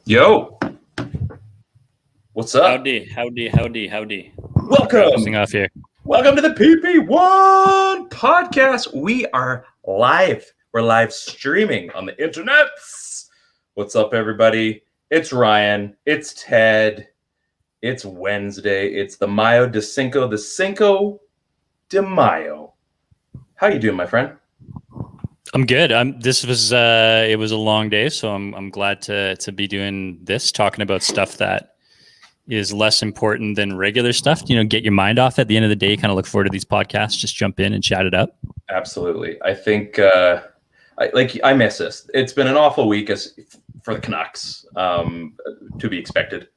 Yo, what's up? Howdy. Welcome. Off here. Welcome to the PP1 Podcast. We are live. We're live streaming on the internet. What's up, everybody? It's Ryan. It's Ted. It's Wednesday. It's the Mayo de Cinco de Mayo. How you doing, my friend? I'm good. This was it was a long day, so I'm glad to be doing this, talking about stuff that is less important than regular stuff. You know, get your mind off at the end of the day. Kind of look forward to these podcasts. Just jump in and chat it up. Absolutely. I think I miss this. It's been an awful week for the Canucks, to be expected.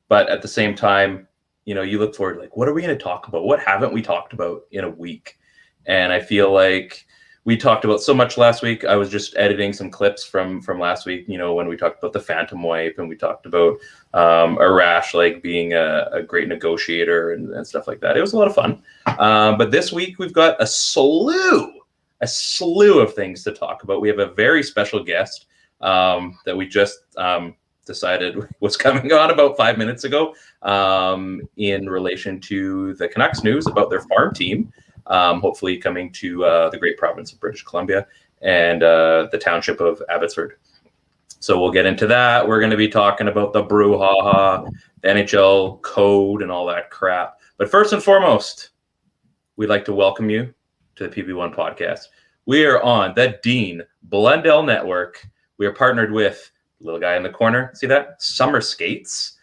But at the same time, you know, you look forward, like, what are we going to talk about? What haven't we talked about in a week? And I feel like we talked about so much last week. I was just editing some clips from last week, you know, when we talked about the Phantom Wipe and we talked about Arash, like, being a great negotiator and stuff like that. It was a lot of fun. But this week we've got a slew of things to talk about. We have a very special guest that we just decided was coming on about 5 minutes ago in relation to the Canucks news about their farm team. Hopefully coming to the great province of British Columbia and the township of Abbotsford. So we'll get into that. We're going to be talking about the brouhaha, the NHL code, and all that crap. But first and foremost, we'd like to welcome you to the PP1 Podcast. We are on the Dean Blundell Network. We are partnered with the little guy in the corner. See that? Summer Skates.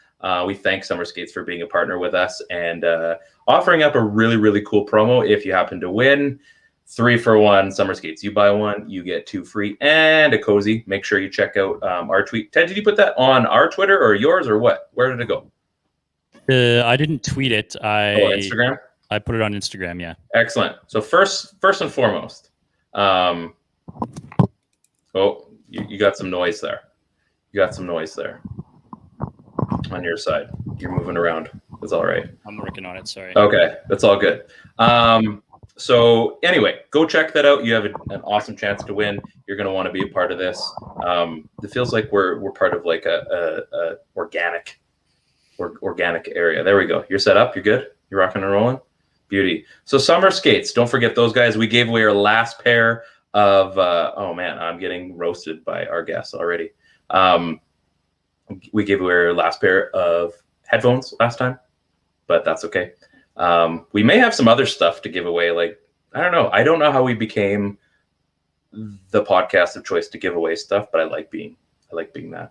We thank Summer Skates for being a partner with us and offering up a really, really cool promo. If you happen to win 3-for-1 Summer Skates, you buy one, you get 2 free and a cozy. Make sure you check out our tweet. Ted, did you put that on our Twitter or yours or what? Where did it go? I didn't tweet it. Instagram? I put it on Instagram, yeah. Excellent. So first and foremost, you got some noise there. On your side. You're moving around. It's all right. I'm working on it. Sorry. Okay. That's all good. So anyway, go check that out. You have an awesome chance to win. You're going to want to be a part of this. It feels like we're part of like a organic area. There we go. You're set up. You're good. You're rocking and rolling. Beauty. So Summer Skates, don't forget those guys. We gave away our last pair of, oh man, I'm getting roasted by our guests already. We gave away our last pair of headphones last time, but that's okay. We may have some other stuff to give away. Like, I don't know. I don't know how we became the podcast of choice to give away stuff, but I like being that.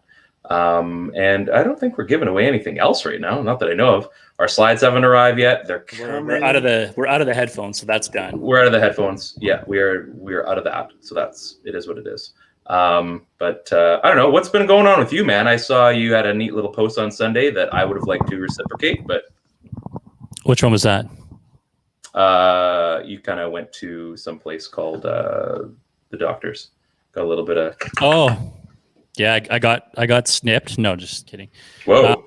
And I don't think we're giving away anything else right now. Not that I know of. Our slides haven't arrived yet. They're coming. We're out of the headphones, so that's done. We're out of the headphones. Yeah, we're out of that. So it is what it is. But I don't know what's been going on with you, man. I saw you had a neat little post on Sunday that I would have liked to reciprocate, but which one was that? You kind of went to some place called the doctors. Got a little bit of. Oh, yeah, I got snipped. No, just kidding. Whoa.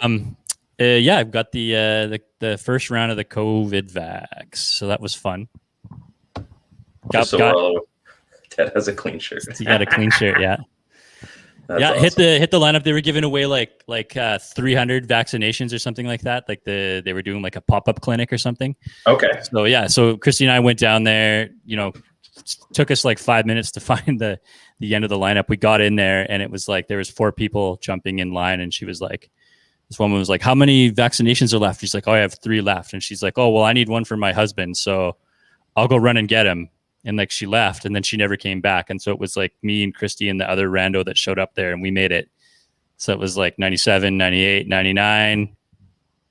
Yeah, I've got the first round of the COVID vax, so that was fun. Ted has a clean shirt. You got a clean shirt, yeah. That's awesome. Hit the lineup. They were giving away like 300 vaccinations or something like that. Like they were doing like a pop-up clinic or something. Okay. So yeah, so Christy and I went down there. You know, took us like 5 minutes to find the end of the lineup. We got in there and it was like there was 4 people jumping in line, and she was like, this woman was like, "How many vaccinations are left?" She's like, "Oh, I have 3 left." And she's like, "Oh, well, I need one for my husband, so I'll go run and get him." And like she left and then she never came back. And so it was like me and Christy and the other rando that showed up there, and we made it. So it was like 97, 98, 99.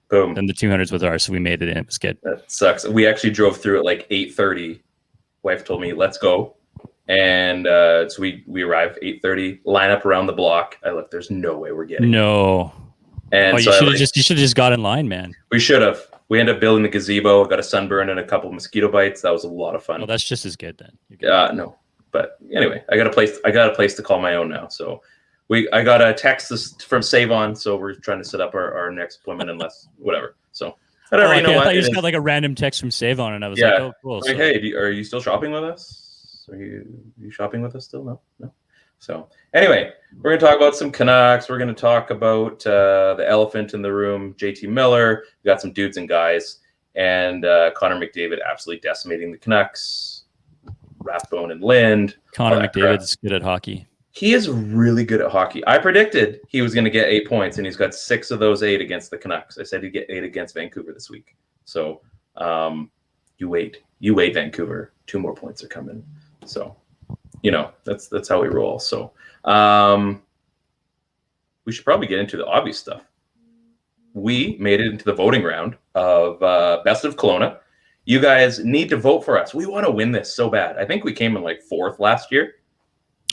Boom. And the 200s was ours. So we made it and it was good. That sucks. We actually drove through at like 8:30. Wife told me, let's go. And so we arrived 8:30, line up around the block. I look, there's no way we're getting No. And you should have just got in line, man. We should have. We ended up building the gazebo, got a sunburn and a couple of mosquito bites. That was a lot of fun. Well, that's just as good then. No. But anyway, I got a place to call my own now. So I got a text from Save On, so we're trying to set up our next appointment unless whatever. So I don't really know. I thought you just got like a random text from Save On, and I was like, oh, cool. Like, hey, are you still shopping with us? Are you shopping with us still? No. So anyway, we're going to talk about some Canucks. We're going to talk about the elephant in the room, JT Miller. We got some dudes and guys. And Connor McDavid absolutely decimating the Canucks. Rathbone and Lind. Connor McDavid's good at hockey. He is really good at hockey. I predicted he was going to get 8 points, and he's got 6 of those 8 against the Canucks. I said he'd get 8 against Vancouver this week. So you wait, Vancouver. 2 more points are coming. So, that's how we roll. So we should probably get into the obvious stuff. We made it into the voting round of Best of Kelowna. You guys need to vote for us. We want to win this so bad. I think we came in like 4th last year.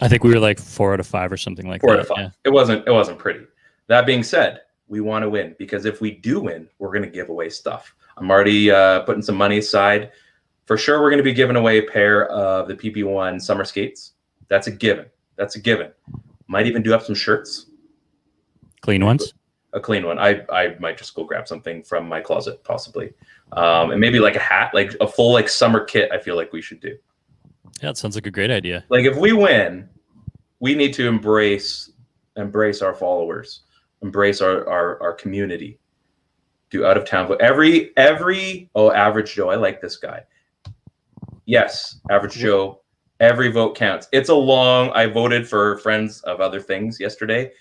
I think we were like 4 out of 5 or something like 4 that. out of 5. Yeah. It wasn't pretty. That being said, we want to win because if we do win, we're going to give away stuff. I'm already putting some money aside. For sure, we're going to be giving away a pair of the PP1 summer skates. That's a given. Might even do up some shirts. Clean ones? A clean one. I might just go grab something from my closet, possibly. And maybe like a hat, like a full like summer kit. I feel like we should do. Yeah, it sounds like a great idea. Like if we win, we need to embrace our followers, embrace our community. Do out of town vote. Average Joe. I like this guy. Yes, Average Joe. Every vote counts. I voted for friends of other things yesterday.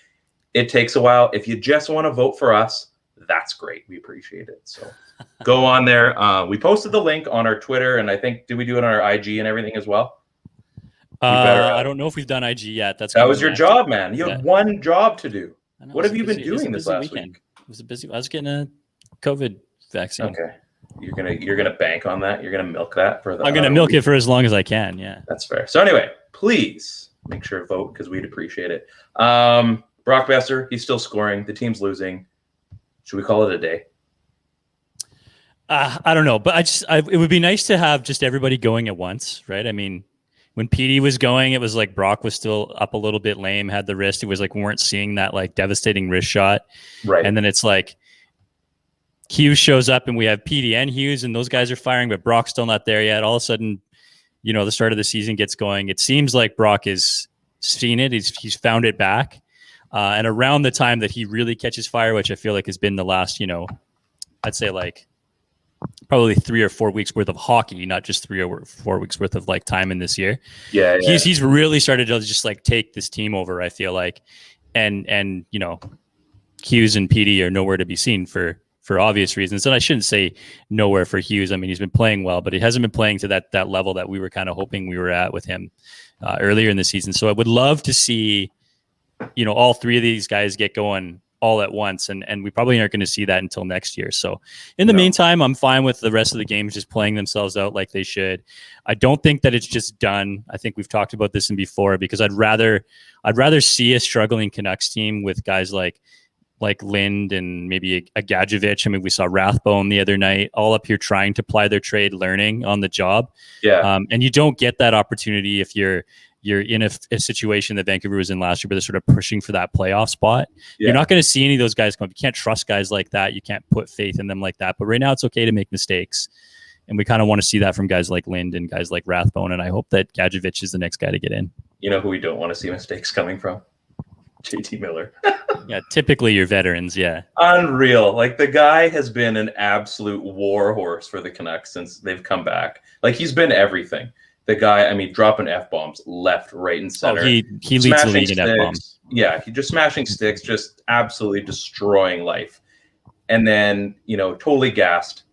It takes a while. If you just want to vote for us, that's great. We appreciate it. So go on there. We posted the link on our Twitter, and I think, did we do it on our IG and everything as well? I don't know if we've done IG yet. That was your job, man. You have one job to do. What have you been doing this last week? It was a busy. I was getting a COVID vaccine. Okay. You're gonna bank on that. You're gonna milk that for the. I'm gonna milk it for as long as I can. Yeah, that's fair. So anyway, please make sure to vote because we'd appreciate it. Brock Besser, he's still scoring. The team's losing. Should we call it a day? I don't know, but it would be nice to have just everybody going at once, right? I mean, when PD was going, it was like Brock was still up a little bit lame, had the wrist. It was like we weren't seeing that like devastating wrist shot. Right. And then it's like Hughes shows up and we have PD and Hughes and those guys are firing, but Brock's still not there yet. All of a sudden, the start of the season gets going. It seems like Brock has seen it. He's found it back. And around the time that he really catches fire, which I feel like has been the last, I'd say like probably 3 or 4 weeks worth of hockey, not just 3 or 4 weeks worth of like time in this year. Yeah. He's really started to just like take this team over, I feel like. And Hughes and PD are nowhere to be seen for obvious reasons. And I shouldn't say nowhere for Hughes. I mean, he's been playing well, but he hasn't been playing to that level that we were kind of hoping we were at with him earlier in the season. So I would love to see, all 3 of these guys get going all at once. And we probably aren't going to see that until next year. So in the meantime, I'm fine with the rest of the games just playing themselves out like they should. I don't think that it's just done. I think we've talked about this before because I'd rather see a struggling Canucks team with guys like Lind and maybe a Gadjevich. I mean, we saw Rathbone the other night, all up here trying to ply their trade, learning on the job. Yeah. And you don't get that opportunity if you're in a situation that Vancouver was in last year, where they're sort of pushing for that playoff spot. Yeah. You're not going to see any of those guys come up. You can't trust guys like that. You can't put faith in them like that. But right now it's okay to make mistakes. And we kind of want to see that from guys like Lind and guys like Rathbone. And I hope that Gadjevich is the next guy to get in. You know who we don't want to see mistakes coming from? JT Miller. Yeah, typically your veterans, yeah. Unreal. Like the guy has been an absolute war horse for the Canucks since they've come back. Like he's been everything. The guy, I mean, dropping F-bombs left, right, and center. Oh, he leads the league in F-bombs. Yeah, he just smashing sticks, just absolutely destroying life. And then, totally gassed,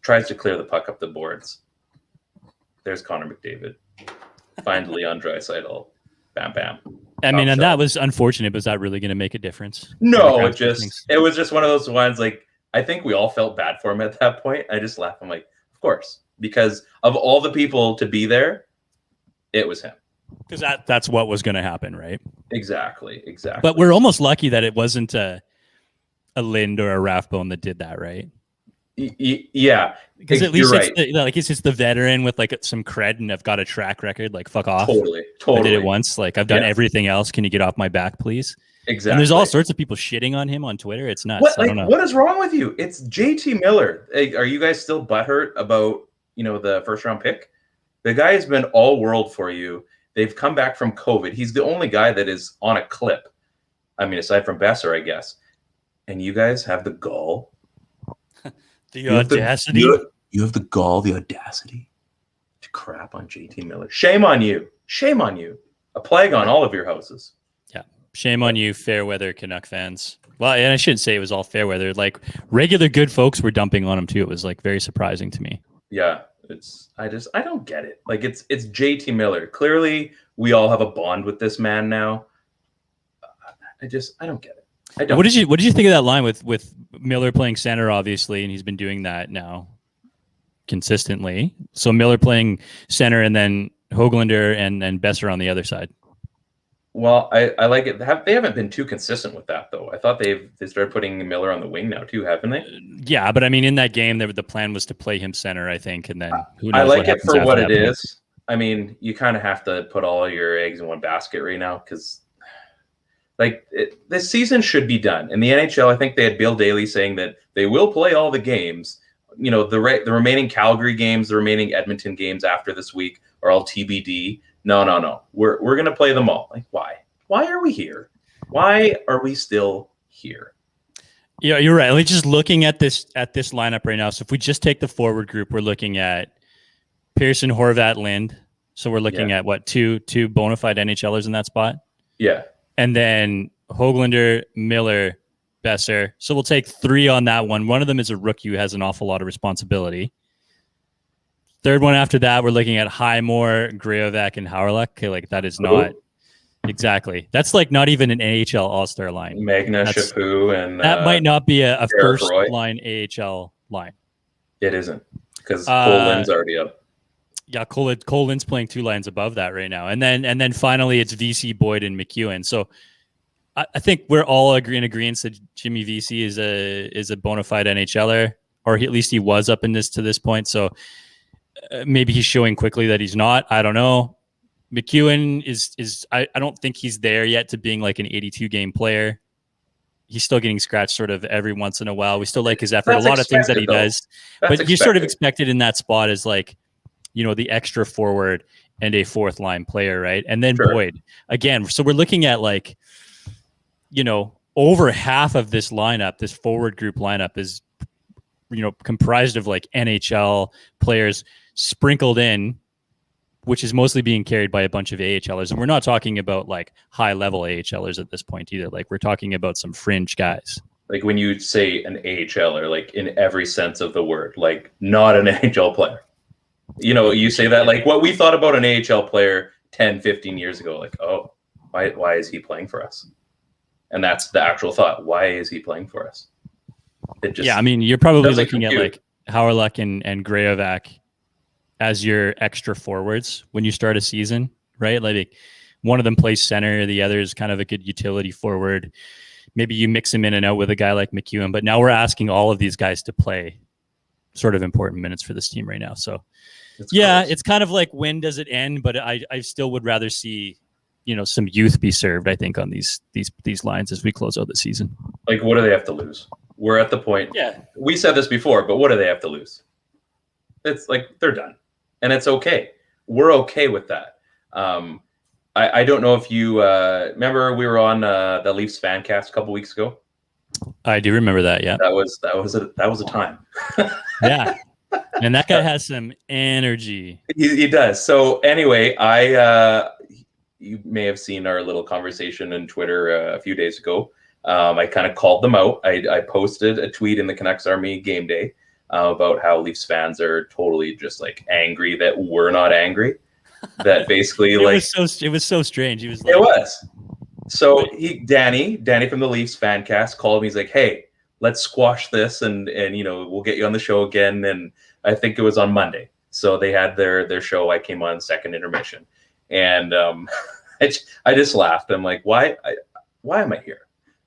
tries to clear the puck up the boards. There's Connor McDavid. Find Leon Draisaitl. Bam, bam. I mean, and that was unfortunate, but was that really going to make a difference? No, it was just one of those ones, like, I think we all felt bad for him at that point. I just laughed. I'm like, of course. Because of all the people to be there, it was him. Because that's what was going to happen, right? Exactly. But we're almost lucky that it wasn't a Lind or a Rathbone that did that, right? Yeah. Because at least it's just the veteran with like some cred and I've got a track record. Like, fuck off. Totally. I did it once. Like, I've done everything else. Can you get off my back, please? Exactly. And there's all sorts of people shitting on him on Twitter. It's nuts. I don't know. What is wrong with you? It's JT Miller. Are you guys still butthurt about the first round pick? The guy has been all world for you. They've come back from COVID. He's the only guy that is on a clip. I mean, aside from Besser, I guess. And you guys have the gall. The audacity. You have the gall, the audacity to crap on JT Miller. Shame on you. Shame on you. A plague on all of your houses. Yeah. Shame on you, fair weather Canuck fans. Well, and I shouldn't say it was all fair weather. Like regular good folks were dumping on him too. It was like very surprising to me. Yeah. I don't get it. Like it's JT Miller. Clearly we all have a bond with this man now. I don't get it. I don't. What did you think of that line with Miller playing center, obviously, and he's been doing that now consistently. So Miller playing center and then Höglander and Besser on the other side. Well, I like it. They haven't been too consistent with that, though. I thought they started putting Miller on the wing now, too, haven't they? Yeah, but I mean, in that game, the plan was to play him center, I think, and then who knows. I like it for what it is. I mean, you kind of have to put all your eggs in one basket right now because, like, this season should be done. In the NHL, I think they had Bill Daly saying that they will play all the games. You know, the remaining Calgary games, the remaining Edmonton games after this week are all TBD. No. We're going to play them all. Like, why? Why are we here? Why are we still here? Yeah, you're right. Like, just looking at this lineup right now. So if we just take the forward group, we're looking at Pearson, Horvat, Lind. So we're looking at what, two bona fide NHLers in that spot? Yeah. And then Höglander, Miller, Besser. So we'll take 3 on that one. One of them is a rookie who has an awful lot of responsibility. Third one after that, we're looking at Highmore, Graovac, and Howrluck. Okay, like that is not exactly. That's like not even an AHL All-Star line. Magna Chaput and that might not be a first Roy. line AHL line. It isn't because Cole Lind's already up. Yeah, Cole Lind's playing 2 lines above that right now, and then finally it's VC, Boyd, and McEwen. So I think we're all in agreement that Jimmy VC is a bona fide NHLer, or at least he was up to this point. So. Maybe he's showing quickly that he's not. I don't know. McEwen is I don't think he's there yet to being like an 82 game player. He's still getting scratched sort of every once in a while. We still like his effort. That's a lot of things that he does. But you sort of expected in that spot as like, you know, the extra forward and a 4th line player, right? And then Boyd. Again, so we're looking at like, you know, over half of this lineup, this forward group lineup is, you know, comprised of like NHL players sprinkled in, which is mostly being carried by a bunch of AHLers. And we're not talking about like high level AHLers at this point either. Like we're talking about some fringe guys. Like when you say an AHLer, like in every sense of the word, like not an NHL player. You know, you say that like what we thought about an AHL player 10, 15 years ago, like, oh, why is he playing for us? And that's the actual thought. Why is he playing for us? I mean, you're probably looking at like Howrluck and Graovac as your extra forwards when you start a season, right? Like one of them plays center, the other is kind of a good utility forward. Maybe you mix him in and out with a guy like McEwen, but now we're asking all of these guys to play sort of important minutes for this team right now. So it's kind of like when does it end? But I still would rather see, you know, some youth be served, I think, on these lines as we close out the season. Like, what do they have to lose? We're at the point. Yeah. We said this before, but what do they have to lose? It's like they're done. And it's okay. We're okay with that. I don't know if you remember we were on the Leafs fan cast a couple weeks ago. I do remember that. Yeah, that was a time. Yeah, and that guy has some energy. He does. So anyway, you may have seen our little conversation on Twitter a few days ago. I kind of called them out. I posted a tweet in the Canucks Army game day about how Leafs fans are totally just like angry that we're not angry. That basically it was so strange. He was like, it was. So Danny from the Leafs fan cast called me. He's like, hey, let's squash this and you know, we'll get you on the show again. And I think it was on Monday. So they had their show. I came on second intermission. And I just laughed. I'm like, why am I here?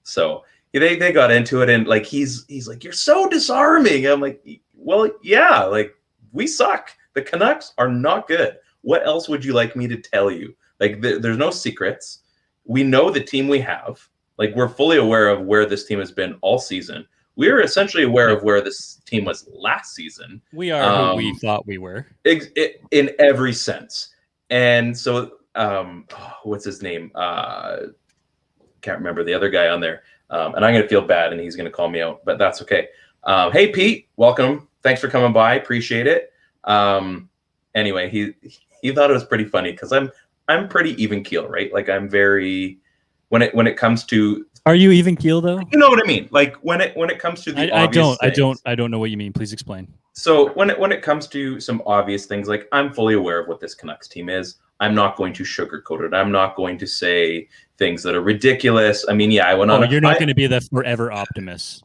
So they got into it, and like he's like, you're so disarming. I'm like, well, yeah, like we suck. The Canucks are not good. What else would you like me to tell you? Like there's no secrets. We know the team we have. Like we're fully aware of where this team has been all season. We're essentially aware of where this team was last season. We are who we thought we were. In every sense. And so what's his name? Can't remember the other guy on there. And I'm going to feel bad and he's going to call me out, but that's okay. Hey, Pete, welcome. Thanks for coming by. Appreciate it. Anyway, he thought it was pretty funny because I'm pretty even keel, right? Like I'm very, when it comes to. Are you even keel though? You know what I mean? Like when it comes to the obvious things. I don't know what you mean. Please explain. So when it comes to some obvious things, like I'm fully aware of what this Canucks team is. I'm not going to sugarcoat it. I'm not going to say things that are ridiculous. I mean, yeah, I went on. You're not going to be the forever optimist.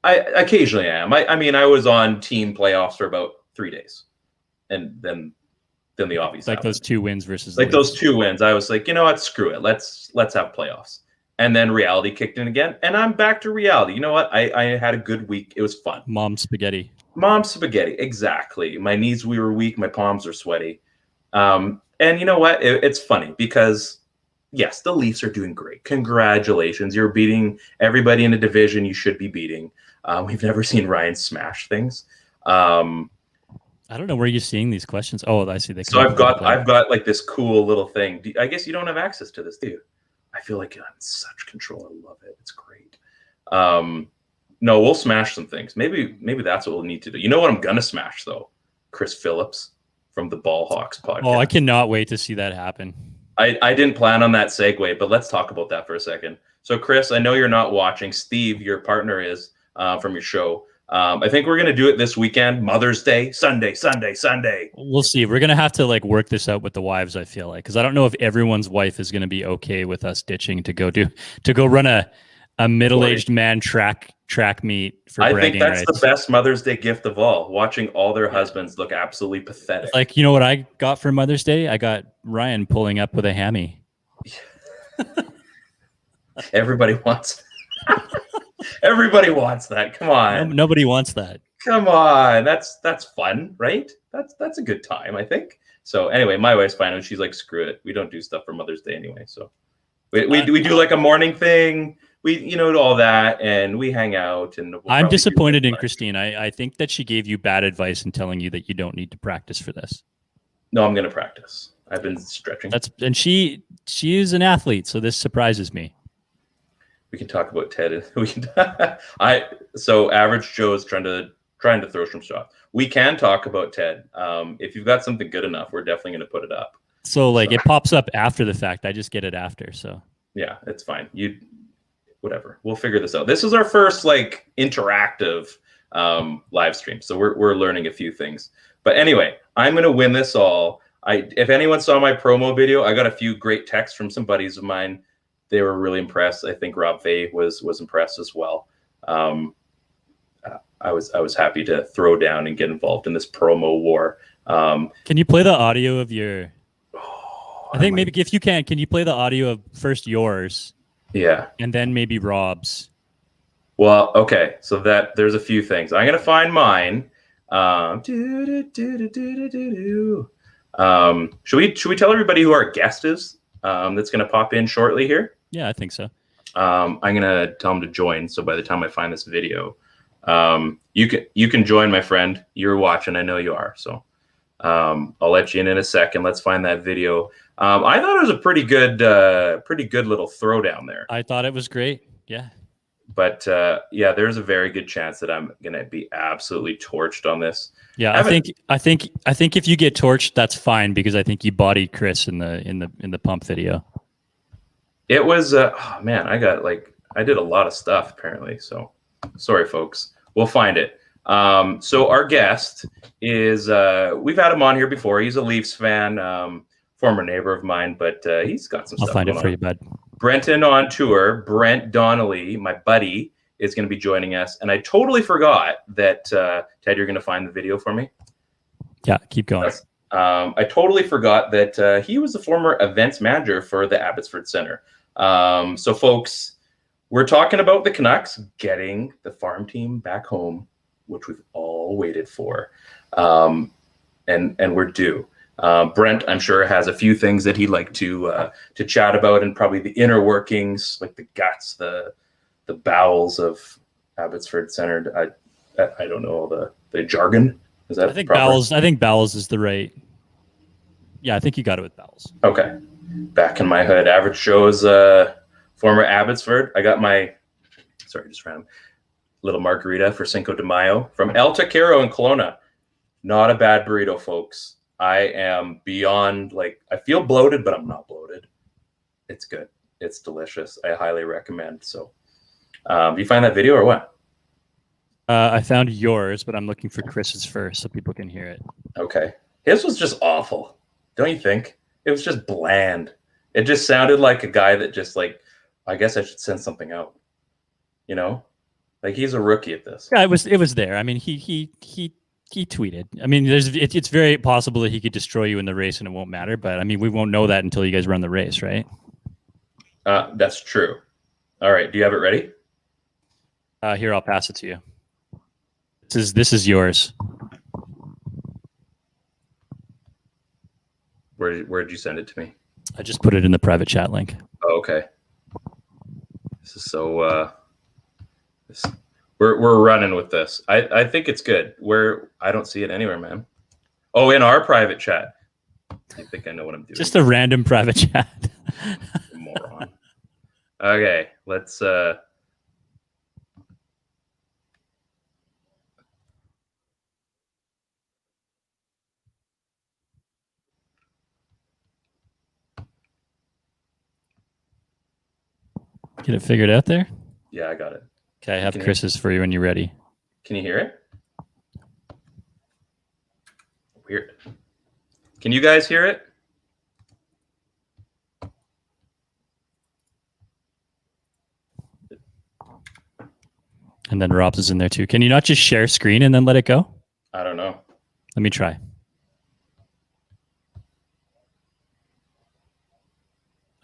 I occasionally am. I mean, I was on team playoffs for about 3 days, and then the obvious. Like those 2 wins versus. Like those 2 wins, I was like, you know what? Screw it. Let's have playoffs. And then reality kicked in again, and I'm back to reality. You know what? I had a good week. It was fun. Mom spaghetti. Exactly. My knees were weak. My palms are sweaty. And you know what? It's funny because, yes, the Leafs are doing great. Congratulations. You're beating everybody in a division you should be beating. We've never seen Ryan smash things. I don't know where you're seeing these questions. Oh, I see. So I've got like this cool little thing. I guess you don't have access to this, do you? I feel like I'm in such control. I love it. It's great. No, we'll smash some things. Maybe that's what we'll need to do. You know what I'm gonna smash though? Chris Phillips from the Ball Hawks podcast. Oh, I cannot wait to see that happen. I didn't plan on that segue, but let's talk about that for a second. So, Chris, I know you're not watching. Steve, your partner, is from your show. I think we're gonna do it this weekend, Mother's Day, Sunday. We'll see. We're gonna have to work this out with the wives. I feel like because I don't know if everyone's wife is gonna be okay with us ditching to go run a middle-aged man track meet for bragging rights. I think that's the best Mother's Day gift of all, watching all their husbands look absolutely pathetic. Like, you know what I got for Mother's Day? I got Ryan pulling up with a hammy. Everybody wants that. Come on. Nobody wants that. Come on. That's fun, right? That's a good time, I think. So anyway, my wife's fine and she's like, screw it. We don't do stuff for Mother's Day anyway. So we do like a morning thing. We, all that, and we hang out. And I'm disappointed in Christine. I think that she gave you bad advice in telling you that you don't need to practice for this. No, I'm going to practice. I've been stretching. And she is an athlete, so this surprises me. We can talk about Ted. So Average Joe is trying to throw some shots. We can talk about Ted. If you've got something good enough, we're definitely going to put it up. So it pops up after the fact. I just get it after. So yeah, it's fine. Whatever. We'll figure this out. This is our first interactive live stream. So we're learning a few things. But anyway, I'm going to win this all. If anyone saw my promo video, I got a few great texts from some buddies of mine. They were really impressed. I think Rob Fay was impressed as well. I was happy to throw down and get involved in this promo war. Can you play the audio of your I think maybe if you can you play the audio of first yours? Yeah. And then maybe Rob's. Well, okay. So there's a few things. I'm going to find mine. Should we tell everybody who our guest is that's going to pop in shortly here? Yeah, I think so. I'm going to tell him to join. So by the time I find this video, you can join, my friend. You're watching. I know you are. So I'll let you in a second. Let's find that video. I thought it was a pretty good little throwdown there. I thought it was great. Yeah. But yeah, there's a very good chance that I'm gonna be absolutely torched on this. Yeah, I think if you get torched, that's fine because I think you bodied Chris in the pump video. It was oh man, I did a lot of stuff apparently. So sorry, folks. We'll find it. So our guest is we've had him on here before. He's a Leafs fan. Former neighbor of mine, but he's got some stuff. I'll find it for you, bud. Brenton On Tour, Brent Donnelly, my buddy, is going to be joining us. And I totally forgot that, Ted, you're going to find the video for me. Yeah, keep going. I totally forgot that he was the former events manager for the Abbotsford Center. So, folks, we're talking about the Canucks getting the farm team back home, which we've all waited for. And we're due. Brent, I'm sure, has a few things that he'd like to chat about, and probably the inner workings, like the guts, the bowels of Abbotsford Center. I don't know all the jargon. Is that I think proper? bowels. I think bowels is the right Yeah, I think you got it with vowels. Okay. Back in my hood. Average Joe's former Abbotsford. I got my, just random, little margarita for Cinco de Mayo from El Taquero in Kelowna. Not a bad burrito, folks. I am beyond, I feel bloated, but I'm not bloated. It's good. It's delicious. I highly recommend. So, you find that video or what? I found yours, but I'm looking for Chris's first so people can hear it. Okay. His was just awful. Don't you think? It was just bland. It just sounded like a guy that just I guess I should send something out. You know? He's a rookie at this. Yeah, it was there. I mean, he tweeted. I mean, it's very possible that he could destroy you in the race and it won't matter, but I mean, we won't know that until you guys run the race, right? That's true. All right, do you have it ready? Here, I'll pass it to you. This is yours. Where did you send it to me? I just put it in the private chat link. Oh, okay. This is so we're running with this. I think it's good. I don't see it anywhere, man. Oh, in our private chat. I think I know what I'm doing. Just a random private chat. Moron. Okay, let's get it figured out there? Yeah, I got it. Okay, I have Chris's for you when you're ready. Can you hear it? Weird. Can you guys hear it? And then Rob's is in there too. Can you not just share screen and then let it go? I don't know. Let me try.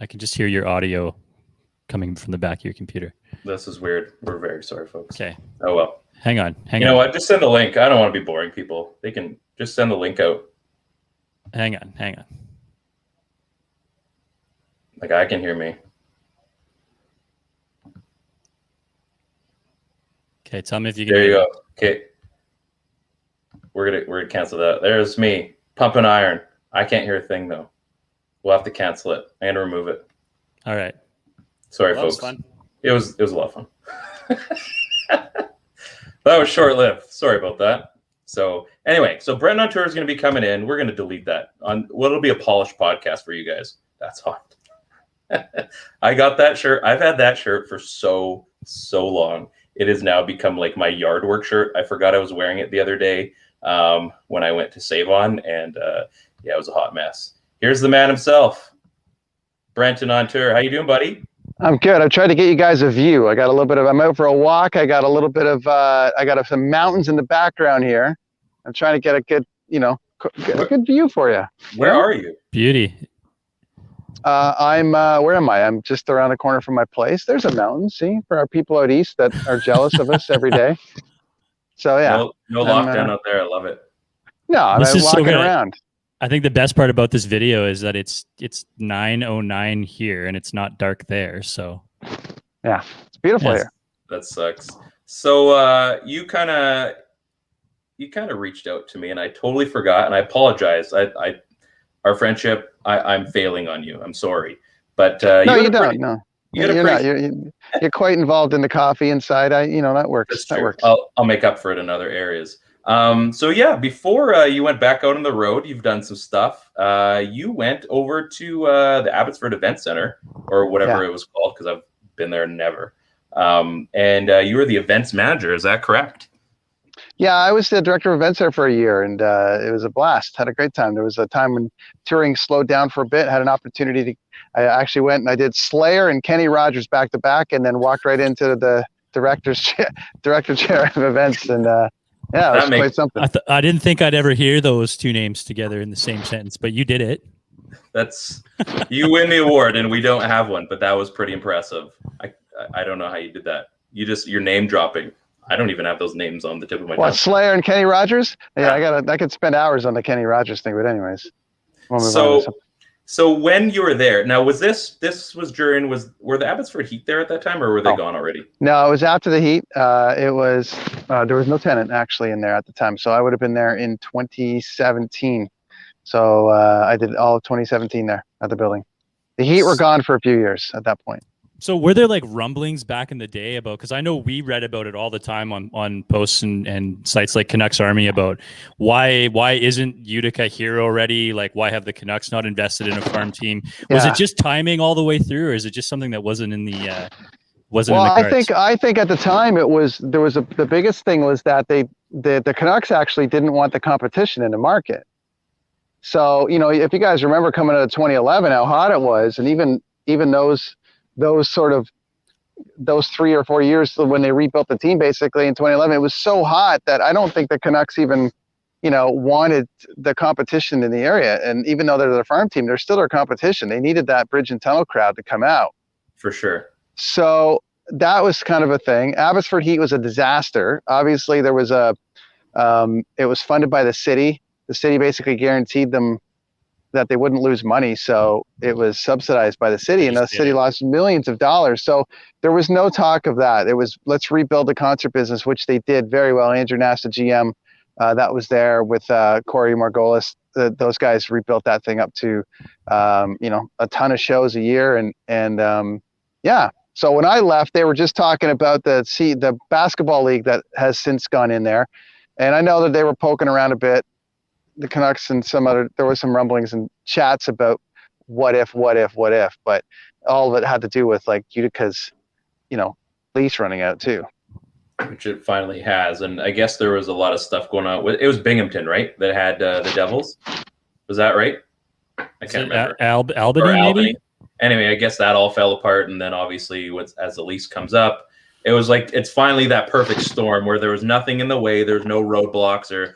I can just hear your audio coming from the back of your computer. This is weird. We're very sorry, folks. Okay. Oh, well. Hang on. You know what? Just send the link. I don't want to be boring people. They can just send the link out. Hang on. I can hear me. Okay, tell me if you can. There you go. Okay. We're gonna cancel that. There's me. Pumping iron. I can't hear a thing though. We'll have to cancel it and remove it. All right. Sorry, well, folks. Fun. It was a lot of fun. That was short-lived. Sorry about that. So anyway, Brenton On Tour is going to be coming in. We're going to delete that on it'll be a polished podcast for you guys. That's hot. I got that shirt. I've had that shirt for so long. It has now become like my yard work shirt. I forgot I was wearing it the other day when I went to Save On, and yeah, it was a hot mess. Here's the man himself, Brenton On Tour. How you doing, buddy? I'm good. I tried to get you guys a view. I got a little bit of, I'm out for a walk. I got a little bit of, I got some mountains in the background here. I'm trying to get a good, get a good view for you. Where are you? Beauty. Where am I? I'm just around the corner from my place. There's a mountain, see, for our people out east that are jealous of us every day. So yeah. No lockdown out there. I love it. No, I'm walking around. I think the best part about this video is that it's 9:09 here and it's not dark there. So yeah, it's beautiful here. That sucks. So you kind of reached out to me and I totally forgot, and I apologize. Our friendship, I'm failing on you. I'm sorry, but no, you don't. No, you're not. You're quite involved in the coffee inside. That works. That works. I'll make up for it in other areas. So yeah, before you went back out on the road, you've done some stuff. You went over to the Abbotsford Event Center, or whatever it was called, because I've been there never. And you were the events manager. Is that correct? Yeah, I was the director of events there for a year, and it was a blast. Had a great time. There was a time when touring slowed down for a bit. Had an opportunity to. I actually went and I did Slayer and Kenny Rogers back to back, and then walked right into the director chair of events, and yeah, it was quite something. I didn't think I'd ever hear those two names together in the same sentence, but you did it. You win the award, and we don't have one, but that was pretty impressive. I don't know how you did that. Your name dropping. I don't even have those names on the tip of my tongue. Slayer and Kenny Rogers? Yeah, I could spend hours on the Kenny Rogers thing, but anyways. So when you were there, now were the Abbotsford Heat there at that time, or were they gone already? No, it was after the Heat. It was there was no tenant actually in there at the time, so I would have been there in 2017. So I did all of 2017 there at the building. The Heat were gone for a few years at that point. So were there like rumblings back in the day about, because I know we read about it all the time on posts and sites like Canucks Army about why isn't Utica hero ready? Like, why have the Canucks not invested in a farm team? Was it just timing all the way through, or is it just something that wasn't in the in the cards? I think at the time the biggest thing was that the Canucks actually didn't want the competition in the market. So, if you guys remember coming out of 2011, how hot it was, and even those 3 or 4 years when they rebuilt the team basically in 2011, it was so hot that I don't think the Canucks even, wanted the competition in the area. And even though they're the farm team, they're still their competition. They needed that bridge and tunnel crowd to come out. For sure. So that was kind of a thing. Abbotsford Heat was a disaster. Obviously there was it was funded by the city. The city basically guaranteed them that they wouldn't lose money. So it was subsidized by the city, and the city lost millions of dollars. So there was no talk of that. It was, let's rebuild the concert business, which they did very well. Andrew Nasta, GM, that was there with Corey Margolis. Those guys rebuilt that thing up to, a ton of shows a year. And yeah. So when I left, they were just talking about the basketball league that has since gone in there. And I know that they were poking around a bit, the Canucks and there was some rumblings and chats about what if, but all of it had to do with like Utica's, lease running out too. Which it finally has. And I guess there was a lot of stuff going on. It was Binghamton, right? That had the Devils. Was that right? I can't remember. Albany, maybe? Anyway, I guess that all fell apart. And then obviously as the lease comes up, it was like, it's finally that perfect storm where there was nothing in the way. There's no roadblocks or,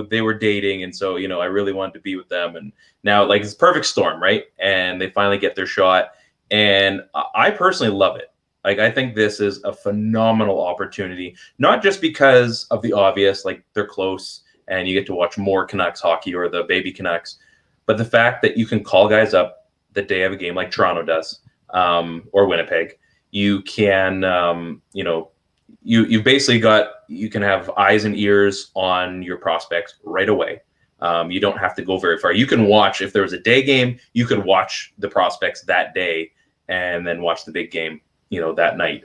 they were dating. And so, I really wanted to be with them. And now like it's perfect storm, right? And they finally get their shot. And I personally love it. Like, I think this is a phenomenal opportunity, not just because of the obvious, like they're close and you get to watch more Canucks hockey or the baby Canucks, but the fact that you can call guys up the day of a game like Toronto does, or Winnipeg. You can, you basically you can have eyes and ears on your prospects right away. You don't have to go very far. You can watch, if there was a day game, you could watch the prospects that day and then watch the big game, that night.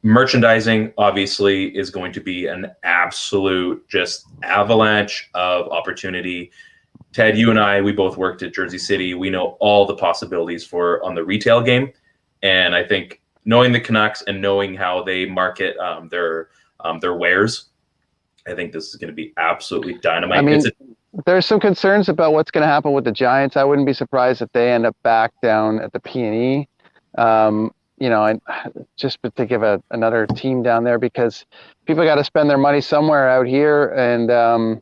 Merchandising obviously is going to be an absolute just avalanche of opportunity. Ted, you and I, we both worked at Jersey City. We know all the possibilities on the retail game. And I think knowing the Canucks and knowing how they market their wares, I think this is going to be absolutely dynamite. I mean, there's some concerns about what's going to happen with the Giants. I wouldn't be surprised if they end up back down at the P&E. And just to give another team down there, because people got to spend their money somewhere out here, and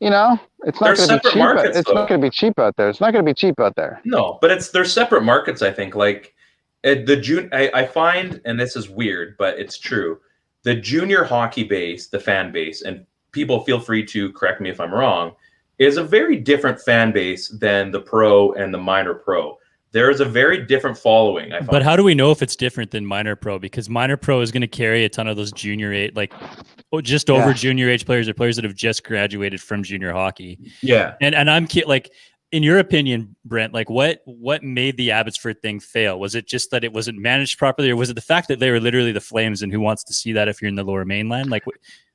it's not going to be cheap. It's not going to be cheap out there. It's not going to be cheap out there. No, but they're separate markets. I think I find, and this is weird, but it's true. The junior hockey base, the fan base, and people feel free to correct me if I'm wrong, is a very different fan base than the pro and the minor pro. There is a very different following, I find. But how do we know if it's different than minor pro? Because minor pro is going to carry a ton of those junior age, over junior age players or players that have just graduated from junior hockey. Yeah. And I'm like, in your opinion, Brent, like what made the Abbotsford thing fail? Was it just that it wasn't managed properly, or was it the fact that they were literally the Flames, and who wants to see that if you're in the Lower Mainland? Like,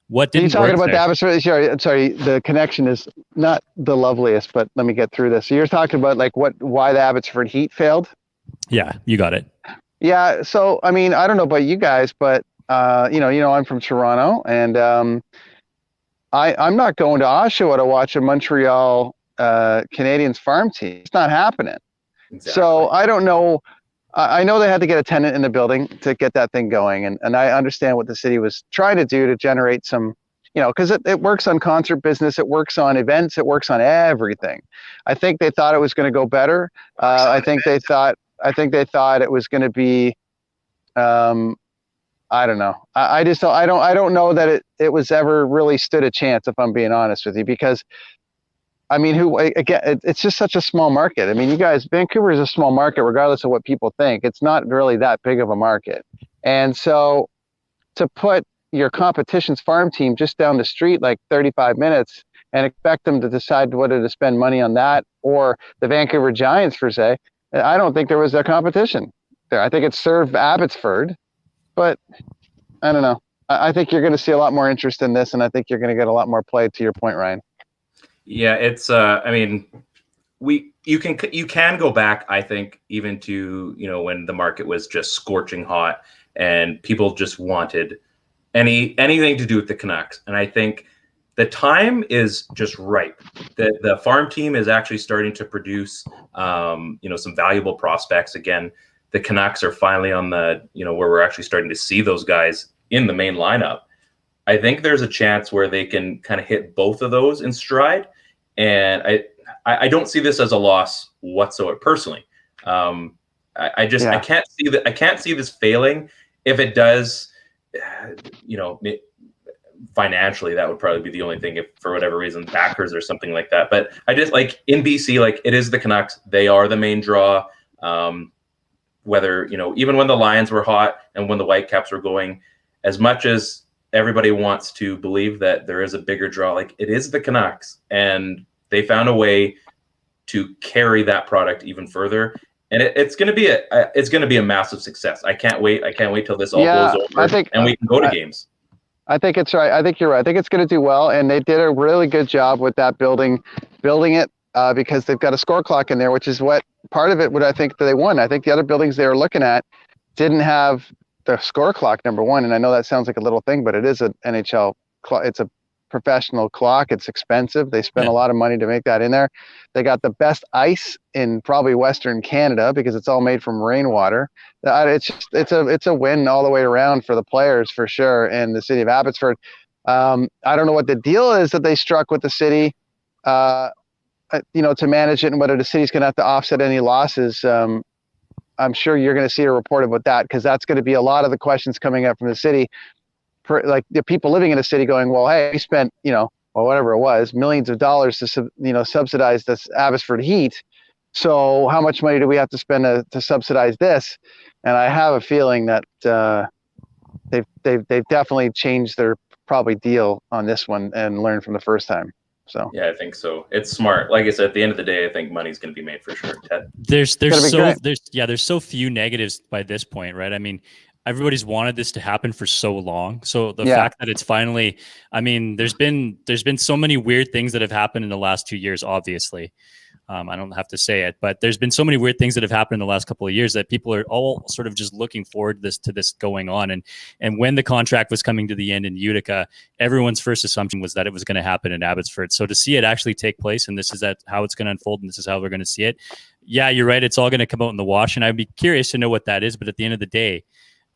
what didn't work? You're talking about there? the Abbotsford. Sorry, the connection is not the loveliest, but let me get through this. So you're talking about like why the Abbotsford Heat failed? Yeah, you got it. Yeah. So I mean, I don't know about you guys, but I'm from Toronto, and I'm not going to Oshawa to watch a Montreal Canadiens farm team. It's not happening. Exactly. So I don't know. I know they had to get a tenant in the building to get that thing going. And I understand what the city was trying to do to generate some, because it works on concert business. It works on events. It works on everything. I think they thought it was going to go better. I think they thought it was going to be, I don't know. I don't know that it was ever really stood a chance, if I'm being honest with you, because I mean, it's just such a small market. I mean, you guys, Vancouver is a small market, regardless of what people think. It's not really that big of a market. And so to put your competition's farm team just down the street, like 35 minutes, and expect them to decide whether to spend money on that or the Vancouver Giants per se. I don't think there was a competition there. I think it served Abbotsford, but I don't know. I think you're going to see a lot more interest in this, and I think you're going to get a lot more play, to your point, Ryan. Yeah, it's I mean, you can go back, I think, even to, when the market was just scorching hot and people just wanted anything to do with the Canucks. And I think the time is just ripe. The farm team is actually starting to produce some valuable prospects. Again, the Canucks are finally on the, where we're actually starting to see those guys in the main lineup. I think there's a chance where they can kind of hit both of those in stride. And I don't see this as a loss whatsoever personally. I can't see this failing. If it does, financially, that would probably be the only thing, if for whatever reason backers or something like that. But I just like in BC, like it is the Canucks. They are the main draw. Whether, even when the Lions were hot and when the Whitecaps were going, as much as everybody wants to believe that there is a bigger draw, like it is the Canucks, and they found a way to carry that product even further. And it's going to be a massive success. I can't wait till this all blows over and we can go to games. I think it's right. I think you're right. I think it's going to do well, and they did a really good job with that building it because they've got a score clock in there, which is what part of it would I think that they won. I think the other buildings they were looking at didn't have the score clock, number one, and I know that sounds like a little thing, but it is an NHL clock. It's a professional clock. It's expensive. They spent a lot of money to make that in there. They got the best ice in probably Western Canada because it's all made from rainwater. It's a win all the way around for the players for sure, and the city of Abbotsford. I don't know what the deal is that they struck with the city, to manage it, and whether the city's going to have to offset any losses. I'm sure you're going to see a report about that, because that's going to be a lot of the questions coming up from the city. Like the people living in the city going, well, hey, we spent, or whatever it was, millions of dollars to, subsidize this Abbotsford heat. So how much money do we have to spend to subsidize this? And I have a feeling that they've definitely changed their probably deal on this one and learned from the first time. So yeah, I think so. It's smart. Like I said, at the end of the day, I think money's going to be made for sure. Ted, there's so few negatives by this point, right? I mean, everybody's wanted this to happen for so long. So the fact that it's finally, I mean, there's been so many weird things that have happened in the last 2 years, obviously. I don't have to say it, but there's been so many weird things that have happened in the last couple of years that people are all sort of just looking forward to this going on. And when the contract was coming to the end in Utica, everyone's first assumption was that it was going to happen in Abbotsford. So to see it actually take place, and this is how it's going to unfold, and this is how we're going to see it. Yeah, you're right. It's all going to come out in the wash, and I'd be curious to know what that is. But at the end of the day,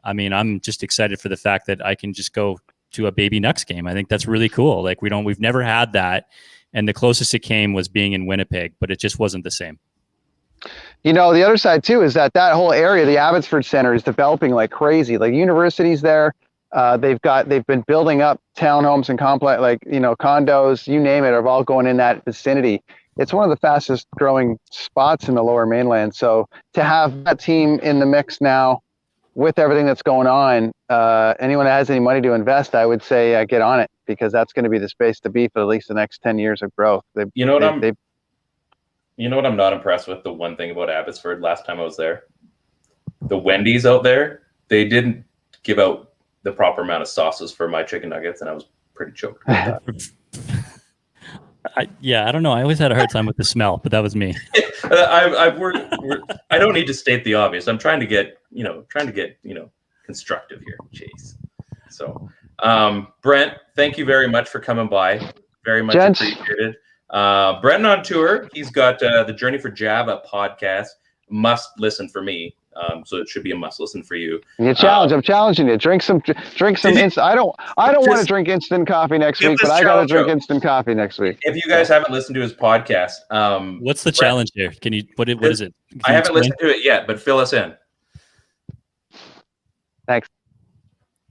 I mean, I'm just excited for the fact that I can just go to a baby Nucks game. I think that's really cool. Like we've never had that. And the closest it came was being in Winnipeg, but it just wasn't the same. The other side too is that whole area, the Abbotsford Center, is developing like crazy. Like universities there, they've been building up townhomes and complex, condos, you name it, are all going in that vicinity. It's one of the fastest growing spots in the Lower Mainland. So to have that team in the mix now, with everything that's going on, anyone that has any money to invest, I would say get on it, because that's going to be the space to be for at least the next 10 years of growth. You know what I'm not impressed with? The one thing about Abbotsford last time I was there, the Wendy's out there, they didn't give out the proper amount of sauces for my chicken nuggets, and I was pretty choked about that. I don't know. I always had a hard time with the smell, but that was me. I don't need to state the obvious. I'm trying to get constructive here. Jeez. So, Brent, thank you very much for coming by. Very much appreciated. Brenton On Tour. He's got the Journey for Java podcast. Must listen for me. So it should be a must listen for you. I'm challenging you. Drink some instant. I don't want to drink instant coffee next week, but I got to drink instant coffee next week. If you guys haven't listened to his podcast, what's the challenge here? Can you what is it? I haven't listened to it yet, but fill us in. Thanks.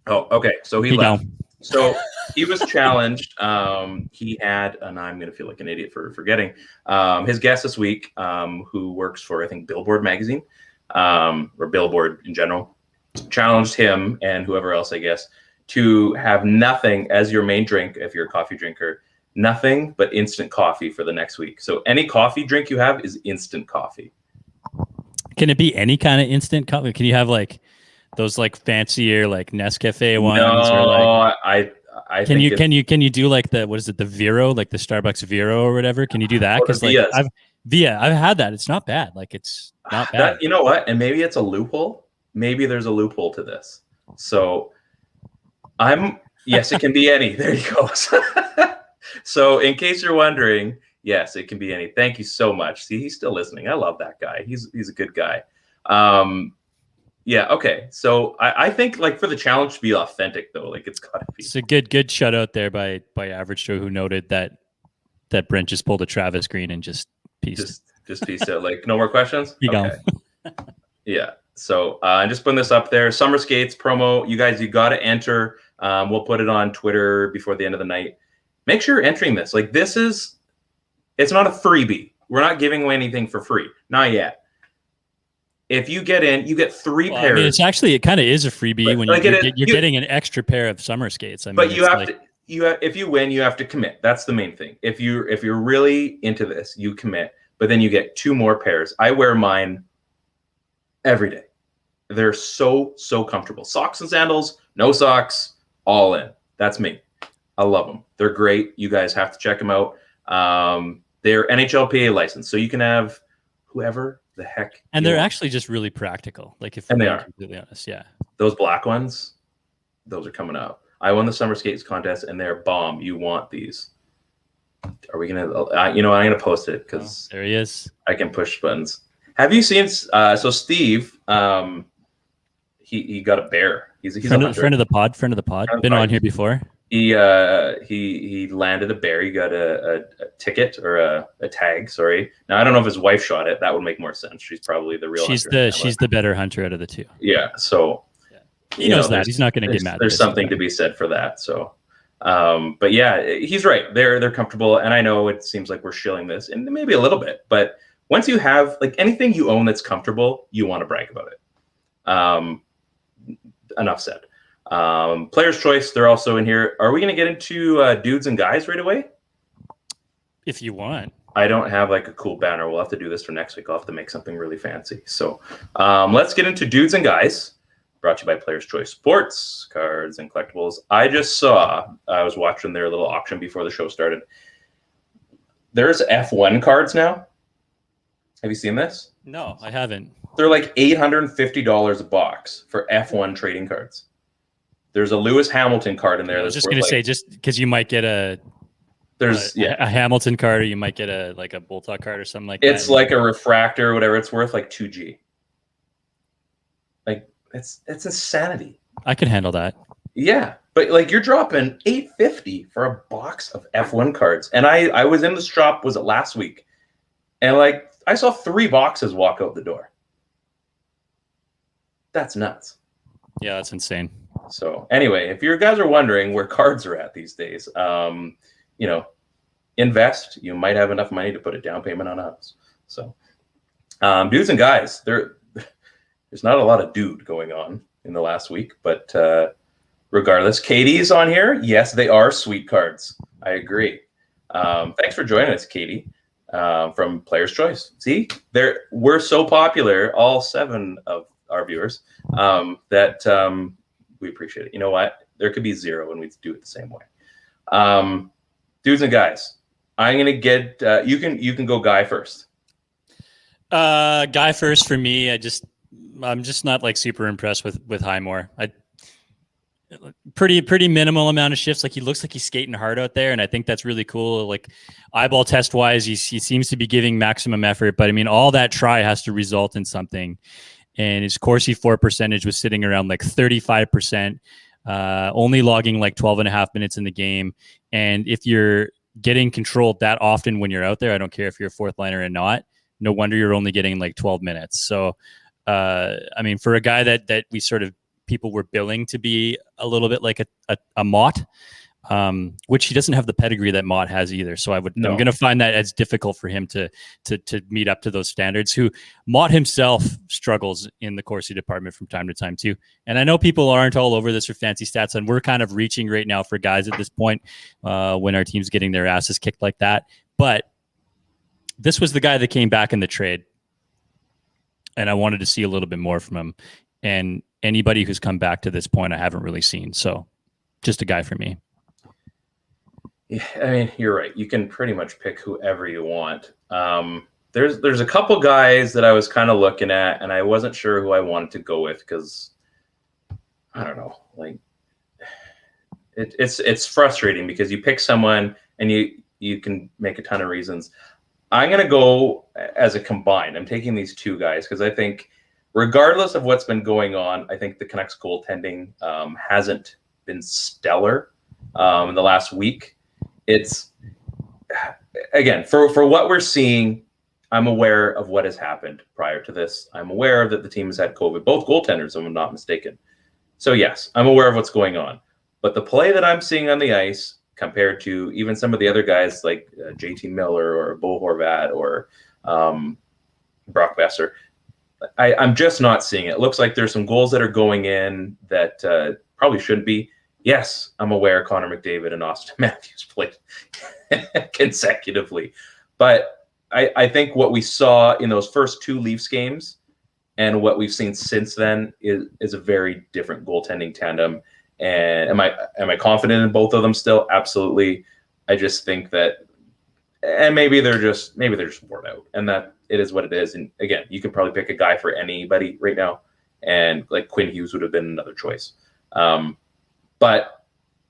Oh, okay. So he left. So he was challenged. He had, and I'm going to feel like an idiot for forgetting, his guest this week, who works for, I think, Billboard magazine. Or Billboard in general, challenged him and whoever else, I guess, to have nothing as your main drink if you're a coffee drinker, nothing but instant coffee for the next week. So any coffee drink you have is instant coffee. Can it be any kind of instant coffee? Can you have like those like fancier like Nescafe ones? No, or like I can think you do like the what is it, the Vero, like the Starbucks Vero or whatever? Can you do that? Because like I've had that. It's not bad. Like it's not bad. That, you know what? And maybe it's a loophole. Maybe there's a loophole to this. So yes, it can be any. There you go. So in case you're wondering, yes, it can be any. Thank you so much. See, he's still listening. I love that guy. He's a good guy. Yeah. Okay. So I think like for the challenge to be authentic though, like it's gotta be. It's a good shout out there by Average Joe, who noted that Brent just pulled a Travis Green and just pieced out. Like no more questions. You okay. Yeah. So I'm just putting this up there. Summer Skates promo. You guys, you got to enter. We'll put it on Twitter before the end of the night. Make sure you're entering this. Like it's not a freebie. We're not giving away anything for free. Not yet. If you get in, you get 3 pairs. I mean, it kind of is a freebie when you're getting an extra pair of summer skates. I mean, but if you win, you have to commit. That's the main thing. If you're really into this, you commit. But then you get 2 more pairs. I wear mine every day. They're so comfortable. Socks and sandals, no socks, all in. That's me. I love them. They're great. You guys have to check them out. They're NHLPA licensed, so you can have whoever the heck. And they're actually just really practical. Like if we're completely honest, yeah. Those black ones, those are coming up. I won the Summer Skates contest, and they're bomb. You want these? Are we gonna? I'm gonna post it because there he is. I can push buttons. Have you seen? So Steve, he got a bear. He's a friend of the pod. Been on here before. He landed a bear. He got a ticket or a tag. Sorry. Now I don't know if his wife shot it. That would make more sense. She's probably the real. She's the better hunter out of the 2. Yeah. So he knows that he's not going to get mad. There's something to be said for that. So, but yeah, he's right. They're comfortable, and I know it seems like we're shilling this, and maybe a little bit, but once you have like anything you own that's comfortable, you want to brag about it. Enough said. Player's choice, they're also in here. Are we going to get into dudes and guys right away? If you want. I don't have like a cool banner. We'll have to do this for next week. I'll have to make something really fancy. So let's get into dudes and guys. Brought to you by Player's Choice Sports, cards and collectibles. I was watching their little auction before the show started. There's F1 cards now. Have you seen this? No, I haven't. They're like $850 a box for F1 trading cards. There's a Lewis Hamilton card in there. I was just going to say, just because you might get a Hamilton card, or you might get a Boltock card or something like that. It's like a refractor or whatever. It's worth like $2,000. Like it's insanity. I can handle that. Yeah, but like you're dropping $850 for a box of F1 cards, and I was in the shop. Was it last week? And like I saw 3 boxes walk out the door. That's nuts. Yeah, that's insane. So anyway, if you guys are wondering where cards are at these days, invest. You might have enough money to put a down payment on a house. So dudes and guys, there's not a lot of dude going on in the last week, but regardless, Katie's on here. Yes, they are sweet cards. I agree. Thanks for joining us, Katie. From Player's Choice. See, we're so popular, all 7 of our viewers, that we appreciate it. You know what? There could be 0 and we'd do it the same way. Dudes and guys, I'm gonna get you can go guy first. Guy first for me. I'm just not like super impressed with Highmore. Pretty minimal amount of shifts. Like he looks like he's skating hard out there, and I think that's really cool. Like eyeball test wise, he seems to be giving maximum effort, but I mean all that try has to result in something. And his Corsi 4 percentage was sitting around like 35%, only logging like 12 and a half minutes in the game. And if you're getting controlled that often when you're out there, I don't care if you're a 4th liner or not, no wonder you're only getting like 12 minutes. So, I mean, for a guy that we sort of people were billing to be a little bit like a mott, which he doesn't have the pedigree that Mott has either. So I'm going to find that it's difficult for him to meet up to those standards. Who Mott himself struggles in the Corsi department from time to time too. And I know people aren't all over this for fancy stats, and we're kind of reaching right now for guys at this point when our team's getting their asses kicked like that. But this was the guy that came back in the trade, and I wanted to see a little bit more from him. And anybody who's come back to this point, I haven't really seen. So just a guy for me. Yeah, I mean, you're right. You can pretty much pick whoever you want. There's a couple guys that I was kind of looking at, and I wasn't sure who I wanted to go with because I don't know. Like, it's frustrating because you pick someone and you can make a ton of reasons. I'm gonna go as a combined. I'm taking these two guys because I think, regardless of what's been going on, I think the Canucks goaltending hasn't been stellar in the last week. It's, again, for what we're seeing, I'm aware of what has happened prior to this. I'm aware that the team has had COVID, both goaltenders, if I'm not mistaken. So yes, I'm aware of what's going on. But the play that I'm seeing on the ice compared to even some of the other guys like JT Miller or Bo Horvat or Brock Besser, I'm just not seeing it. It looks like there's some goals that are going in that probably shouldn't be. Yes, I'm aware Connor McDavid and Austin Matthews played consecutively. But I think what we saw in those first two Leafs games and what we've seen since then is a very different goaltending tandem. And am I confident in both of them still? Absolutely. I just think that, and maybe they're just worn out, and that it is what it is. And again, you can probably pick a guy for anybody right now, and like Quinn Hughes would have been another choice. But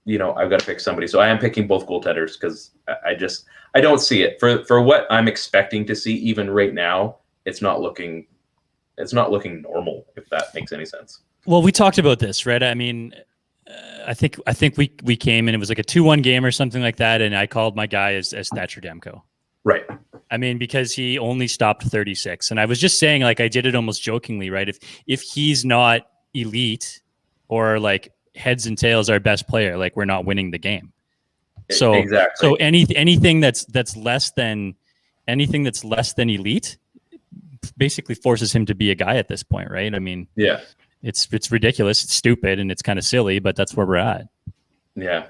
I've got to pick somebody. So I am picking both goaltenders because I don't see it for what I'm expecting to see. Even right now, it's not looking normal, if that makes any sense. Well, we talked about this, right? I mean, I think we came and it was like a 2-1 game or something like that, and I called my guy as Thatcher Demko. Right. I mean, because he only stopped 36, and I was just saying, like, I did it almost jokingly, right? If he's not elite or like heads and tails our best player, like, we're not winning the game. So exactly. So anything that's less than elite basically forces him to be a guy at this point, right? I mean, yeah, it's ridiculous, it's stupid, and it's kind of silly, but that's where we're at. Yeah,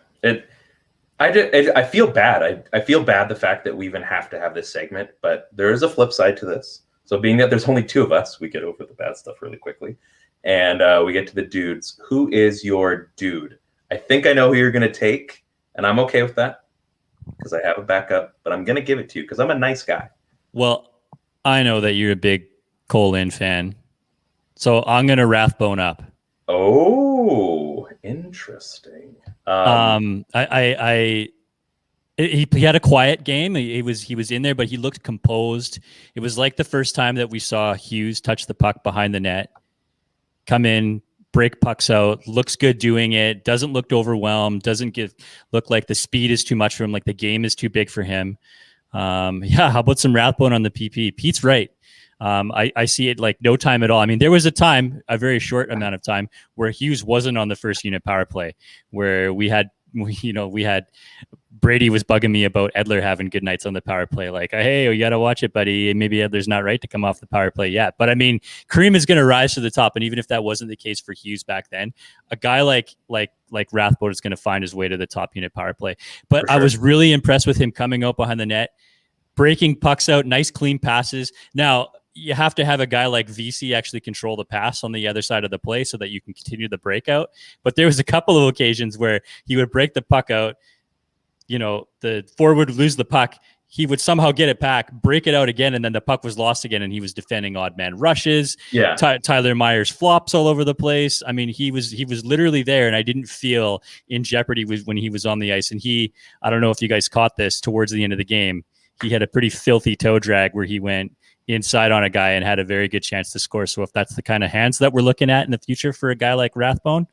I feel bad. I feel bad the fact that we even have to have this segment, but there is a flip side to this. So being that there's only two of us, we get over the bad stuff really quickly. And we get to the dudes. Who is your dude? I think I know who you're going to take, and I'm okay with that because I have a backup, but I'm going to give it to you because I'm a nice guy. Well, I know that you're a big Cole Lynn fan, so I'm going to Rathbone up. Oh, interesting. He had a quiet game. He was in there, but he looked composed. It was like the first time that we saw Hughes touch the puck behind the net, come in, break pucks out, looks good doing it, doesn't look overwhelmed, doesn't look like the speed is too much for him, like the game is too big for him. How about some Rathbone on the PP? Pete's right. I see it like no time at all. I mean, there was a very short amount of time where Hughes wasn't on the first unit power play, where we had Brady was bugging me about Edler having good nights on the power play. Like, hey, you got to watch it, buddy. Maybe Edler's not right to come off the power play yet. But I mean, Kareem is going to rise to the top. And even if that wasn't the case for Hughes back then, a guy like Rathbone is going to find his way to the top unit power play. But sure. I was really impressed with him coming out behind the net, breaking pucks out, nice clean passes. Now, you have to have a guy like VC actually control the pass on the other side of the play so that you can continue the breakout. But there was a couple of occasions where he would break the puck out, the forward would lose the puck, he would somehow get it back, break it out again, and then the puck was lost again, and he was defending odd man rushes. Yeah, Tyler Myers flops all over the place. I mean, he was literally there, and I didn't feel in jeopardy when he was on the ice. And I don't know if you guys caught this towards the end of the game, he had a pretty filthy toe drag where he went inside on a guy and had a very good chance to score. So if that's the kind of hands that we're looking at in the future for a guy like Rathbone,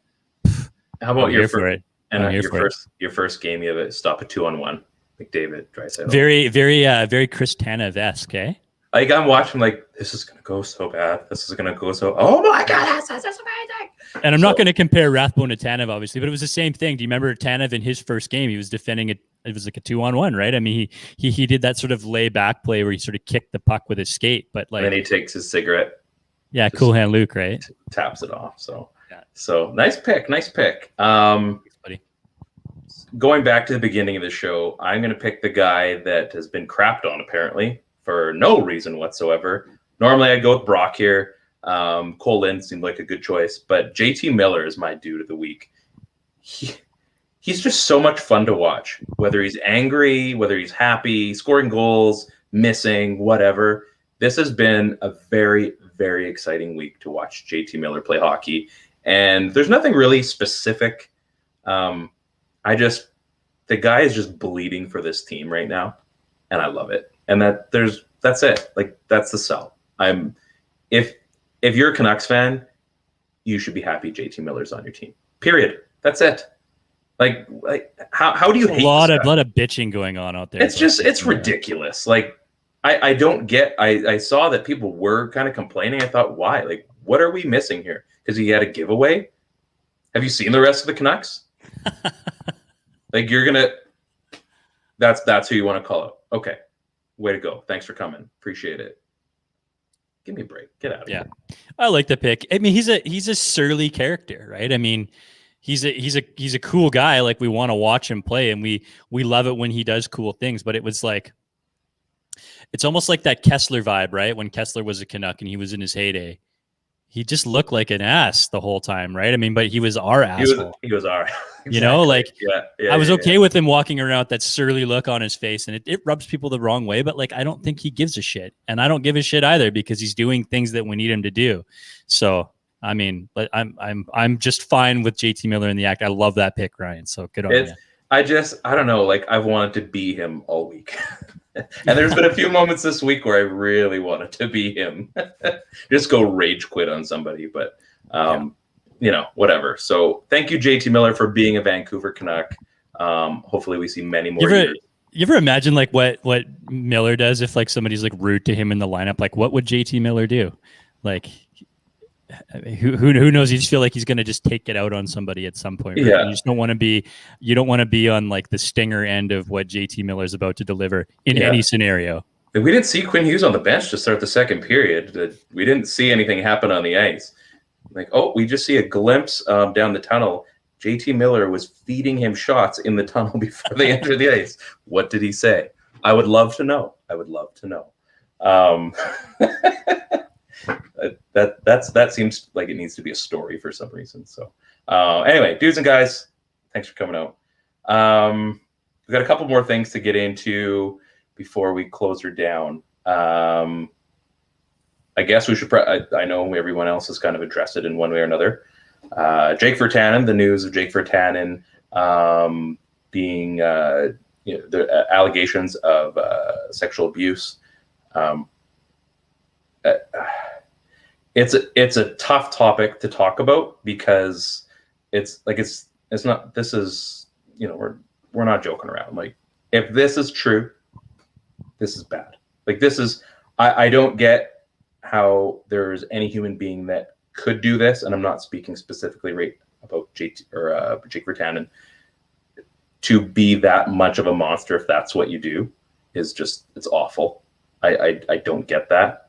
how about your first game? You have a stop a 2-on-1, McDavid, Draisaitl. Very, very, very Chris Tanev-esque, eh? Like I'm watching, like this is gonna go so bad. This is gonna go so. Oh my god, that's amazing. And I'm not going to compare Rathbone to Tanev, obviously, but it was the same thing. Do you remember Tanev in his first game? He was defending it. It was like a 2-on-1, right? I mean, he did that sort of lay back play where he sort of kicked the puck with his skate, but like, and then he takes his cigarette. Yeah, cool hand Luke, right? Taps it off. So, yeah. So nice pick. Thanks, buddy. Going back to the beginning of the show, I'm going to pick the guy that has been crapped on apparently for no reason whatsoever. Normally, I'd go with Brock here. Cole Lind seemed like a good choice, but JT Miller is my dude of the week. He's just so much fun to watch, whether he's angry, whether he's happy, scoring goals, missing, whatever. This has been a very, very exciting week to watch JT Miller play hockey. And there's nothing really specific. The guy is just bleeding for this team right now. And I love it. And that's it. Like, that's the sell. If you're a Canucks fan, you should be happy JT Miller's on your team. Period. That's it. Like how do you hate a lot of bitching going on out there? It's ridiculous. Like I don't get. I saw that people were kind of complaining. I thought, why? Like, what are we missing here? Because he had a giveaway. Have you seen the rest of the Canucks? Like you're gonna. That's who you want to call out. Okay, way to go. Thanks for coming. Appreciate it. Give me a break. Get out of here. I like the pick. I mean, he's a surly character, right? I mean, he's a cool guy. Like we want to watch him play, and we love it when he does cool things. But it was like, it's almost like that Kessler vibe, right? When Kessler was a Canuck and he was in his heyday, he just looked like an ass the whole time, right? I mean, but he was our asshole. He was our. Exactly. You know, like I was okay with him walking around with that surly look on his face, and it rubs people the wrong way. But like, I don't think he gives a shit, and I don't give a shit either because he's doing things that we need him to do. So I mean, but I'm just fine with JT Miller in the act. I love that pick, Ryan. So good on you. I don't know. Like I've wanted to be him all week. And there's been a few moments this week where I really wanted to be him. Just go rage quit on somebody, but whatever. So thank you, JT Miller, for being a Vancouver Canuck. Hopefully we see many more years. You ever imagine like what Miller does if like somebody's like rude to him in the lineup? Like what would JT Miller do? Like who knows? You just feel like he's going to just take it out on somebody at some point. Right? Yeah. You don't want to be on like the stinger end of what JT Miller's about to deliver in any scenario. We didn't see Quinn Hughes on the bench to start the second period. We didn't see anything happen on the ice. Like, we just see a glimpse down the tunnel. JT Miller was feeding him shots in the tunnel before they entered the ice. What did he say? I would love to know. That seems like it needs to be a story for some reason. So anyway, dudes and guys, thanks for coming out. We've got a couple more things to get into before we close her down. I guess we should. I know everyone else has kind of addressed it in one way or another. Jake Virtanen, the news of Jake Virtanen being the allegations of sexual abuse. It's a tough topic to talk about because it's not. This is we're not joking around. Like if this is true, this is bad. Like this is. I don't get how there's any human being that could do this, and I'm not speaking specifically right about Jake Virtanen, to be that much of a monster if that's what you do is just, it's awful. I don't get that.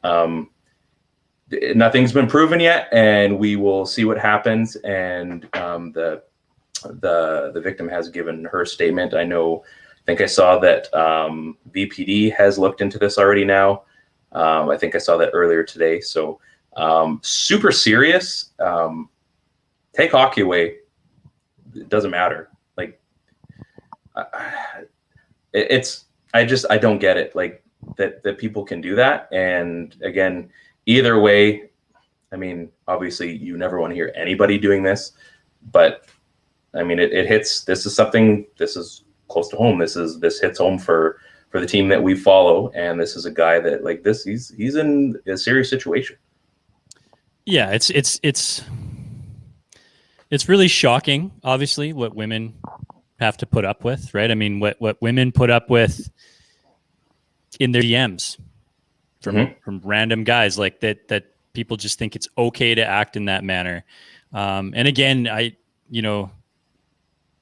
Nothing's been proven yet, and we will see what happens. And the victim has given her statement. I think I saw that VPD has looked into this already now. I think I saw that earlier today. So super serious. Take hockey away. It doesn't matter. Like I don't get it. Like that people can do that. And again, either way, I mean, obviously you never want to hear anybody doing this, but I mean, it hits, this is close to home. This hits home for the team that we follow. And this is a guy that like this, he's in a serious situation. Yeah. It's really shocking, obviously, what women have to put up with, right? I mean, what women put up with in their DMs, from random guys like that people just think it's okay to act in that manner. And again,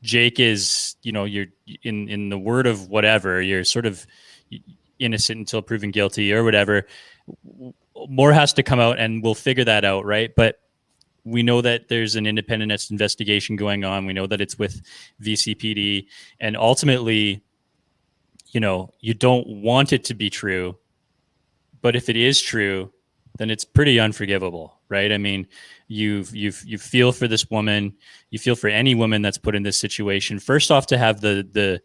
Jake is, you're in the word of whatever, you're sort of innocent until proven guilty or whatever. More has to come out and we'll figure that out. Right. But we know that there's an independent investigation going on. We know that it's with VCPD, and ultimately, you don't want it to be true, but if it is true, then it's pretty unforgivable, right? I mean, you feel for this woman, you feel for any woman that's put in this situation. First off, to have the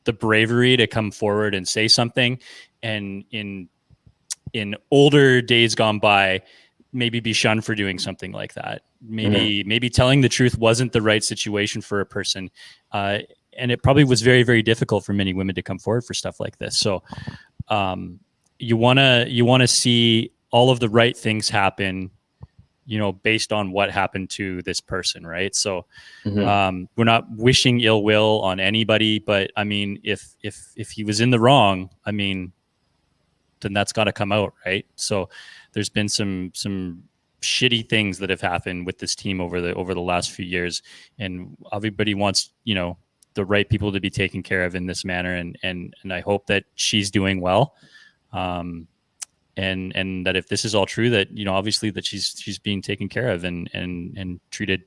bravery to come forward and say something, and in older days gone by, maybe be shunned for doing something like that. Maybe telling the truth wasn't the right situation for a person. And it probably was very, very difficult for many women to come forward for stuff like this. So you want to see all of the right things happen, based on what happened to this person. Right. So we're not wishing ill will on anybody, but I mean, if he was in the wrong, I mean, then that's got to come out. Right. So there's been some shitty things that have happened with this team over the last few years, and everybody wants, the right people to be taken care of in this manner. And I hope that she's doing well. And that if this is all true, that, obviously that she's being taken care of and treated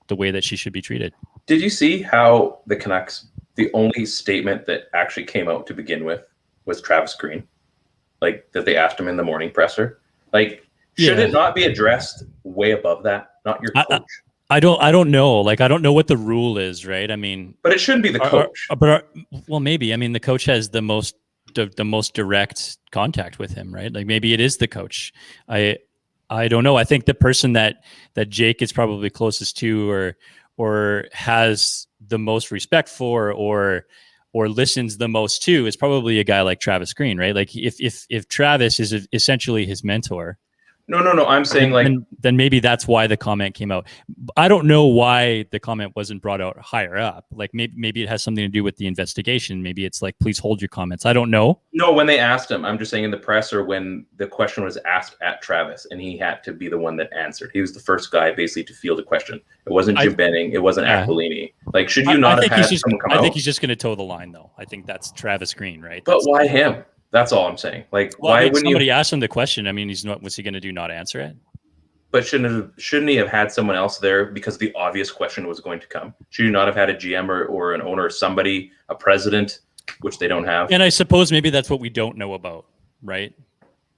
the way that she should be treated. Did you see how the Canucks, the only statement that actually came out to begin with was Travis Green? Like, that they asked him in the morning presser. Like, should it not be addressed way above that? Not your coach. I don't know. Like, I don't know what the rule is, right? I mean, but it shouldn't be the coach. Well, maybe. I mean, the coach has the most direct contact with him, right? Like, maybe it is the coach. I don't know. I think the person that Jake is probably closest to, or has the most respect for, or listens the most to, is probably a guy like Travis Green, right? Like, if Travis is essentially his mentor. No. I'm saying then maybe that's why the comment came out. I don't know why the comment wasn't brought out higher up. Like, maybe it has something to do with the investigation. Maybe it's like, please hold your comments. I don't know. No, when they asked him, I'm just saying in the presser, when the question was asked at Travis and he had to be the one that answered. He was the first guy basically to field the question. It wasn't Jim Benning. It wasn't Aquilini. Like, should you not have had someone come out? I think he's just going to toe the line, though. I think that's Travis Green, right? But why him? That's all I'm saying. Like, why wouldn't somebody asked him the question? I mean, what's he going to do? Not answer it? But shouldn't he have had someone else there, because the obvious question was going to come? Should you not have had a GM or an owner, somebody, a president, which they don't have? And I suppose maybe that's what we don't know about, right?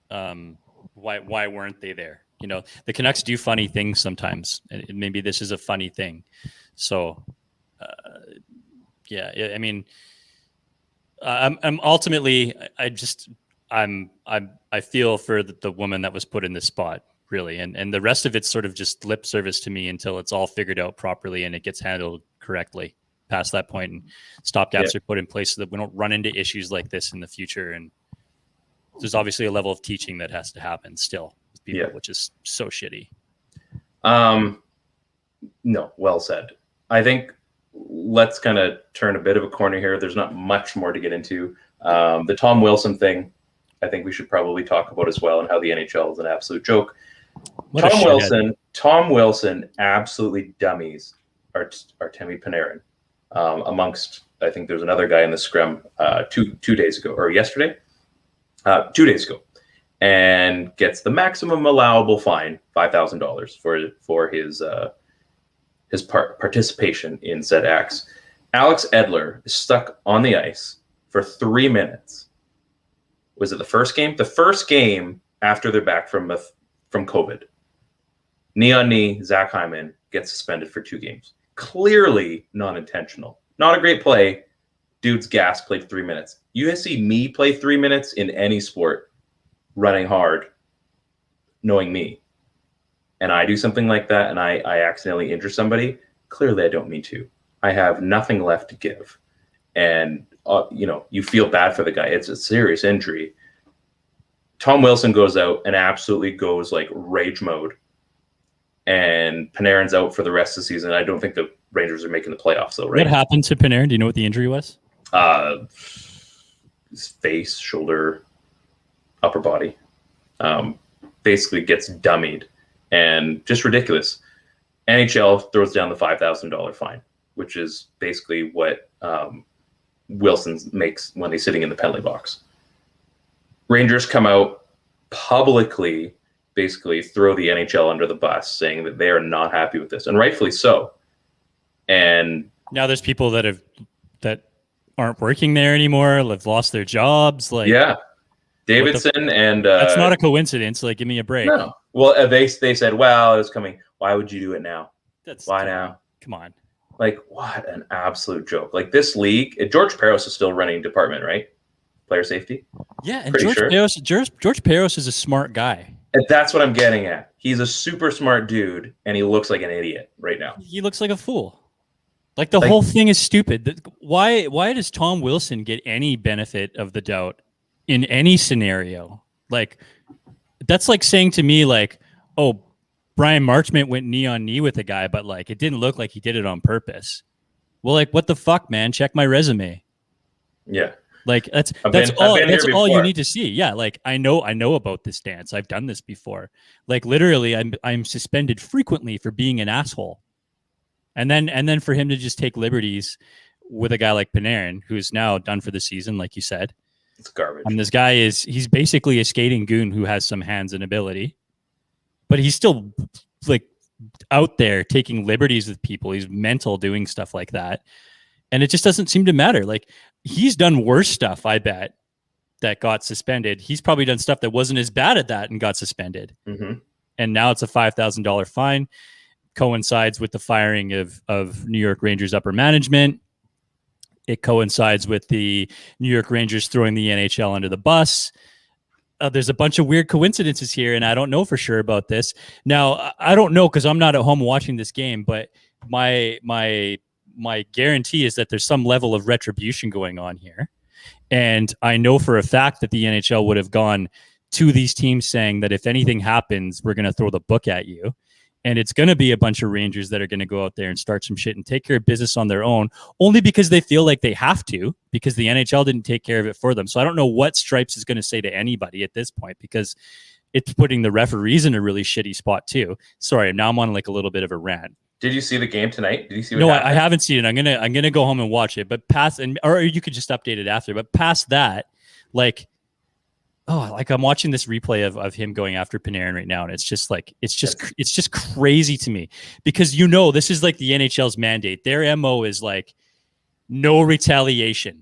Why weren't they there? The Canucks do funny things sometimes, and maybe this is a funny thing. So, I mean. I'm ultimately, I feel for the woman that was put in this spot, really, and the rest of it's sort of just lip service to me until it's all figured out properly and it gets handled correctly past that point, and stopgaps are put in place so that we don't run into issues like this in the future. And there's obviously a level of teaching that has to happen still with people, which is so shitty. No, well said. I think let's kind of turn a bit of a corner here. There's not much more to get into. The Tom Wilson thing, I think we should probably talk about as well, and how the NHL is an absolute joke. Tom Wilson absolutely dummies Artemi Panarin. Amongst, I think there's another guy in the scrum 2 days ago, or yesterday, 2 days ago, and gets the maximum allowable fine, $5,000 for his participation in said acts. Alex Edler is stuck on the ice for 3 minutes. Was it the first game? The first game after they're back from COVID. Knee on knee, Zach Hyman gets suspended for 2 games. Clearly non-intentional. Not a great play. Dude's gas played 3 minutes. You see me play 3 minutes in any sport, running hard, knowing me, and I do something like that, and I accidentally injure somebody, clearly I don't mean to. I have nothing left to give. And, you feel bad for the guy. It's a serious injury. Tom Wilson goes out and absolutely goes like rage mode. And Panarin's out for the rest of the season. I don't think the Rangers are making the playoffs, though, right? What happened to Panarin? Do you know what the injury was? His face, shoulder. upper body. Basically gets dummied and just ridiculous. NHL throws down the $5,000 fine, which is basically what Wilson makes when he's sitting in the penalty box. Rangers come out publicly, basically throw the NHL under the bus, saying that they are not happy with this, and rightfully so. And now there's people that aren't working there anymore, have lost their jobs. Like, yeah, Davidson and that's not a coincidence. Like, give me a break. No. Well, they said, well, it was coming. Why would you do it now? Why now? Come on. Like, what an absolute joke. Like, this league, George Peros is still running department, right? Player safety? Yeah, and George Peros is a smart guy. And that's what I'm getting at. He's a super smart dude, and he looks like an idiot right now. He looks like a fool. Like, the whole thing is stupid. Why does Tom Wilson get any benefit of the doubt in any scenario? Like, that's like saying to me, like, oh, Brian Marchment went knee on knee with a guy, but like it didn't look like he did it on purpose. Well, like, what the fuck, man? Check my resume. Yeah. Like, that's all you need to see. Yeah, like I know about this dance. I've done this before. Like, literally, I'm suspended frequently for being an asshole. And then for him to just take liberties with a guy like Panarin, who's now done for the season, like you said. It's garbage. And this guy he's basically a skating goon who has some hands and ability. But he's still like out there taking liberties with people. He's mental doing stuff like that. And it just doesn't seem to matter. Like, he's done worse stuff, I bet, that got suspended. He's probably done stuff that wasn't as bad at that and got suspended. Mm-hmm. And now it's a $5,000 fine. Coincides with the firing of New York Rangers upper management. It coincides with the New York Rangers throwing the NHL under the bus. There's a bunch of weird coincidences here, and I don't know for sure about this. Now, I don't know because I'm not at home watching this game, but my guarantee is that there's some level of retribution going on here. And I know for a fact that the NHL would have gone to these teams saying that if anything happens, we're going to throw the book at you. And it's going to be a bunch of Rangers that are going to go out there and start some shit and take care of business on their own, only because they feel like they have to, because the NHL didn't take care of it for them. So I don't know what Stripes is going to say to anybody at this point, because it's putting the referees in a really shitty spot too. Sorry, now I'm on like a little bit of a rant. Did you see the game tonight? Did you see? No, I haven't seen it. I'm gonna go home and watch it. But or you could just update it after. But past that, like I'm watching this replay of him going after Panarin right now, and it's just crazy to me, because this is like the NHL's mandate. Their MO is like no retaliation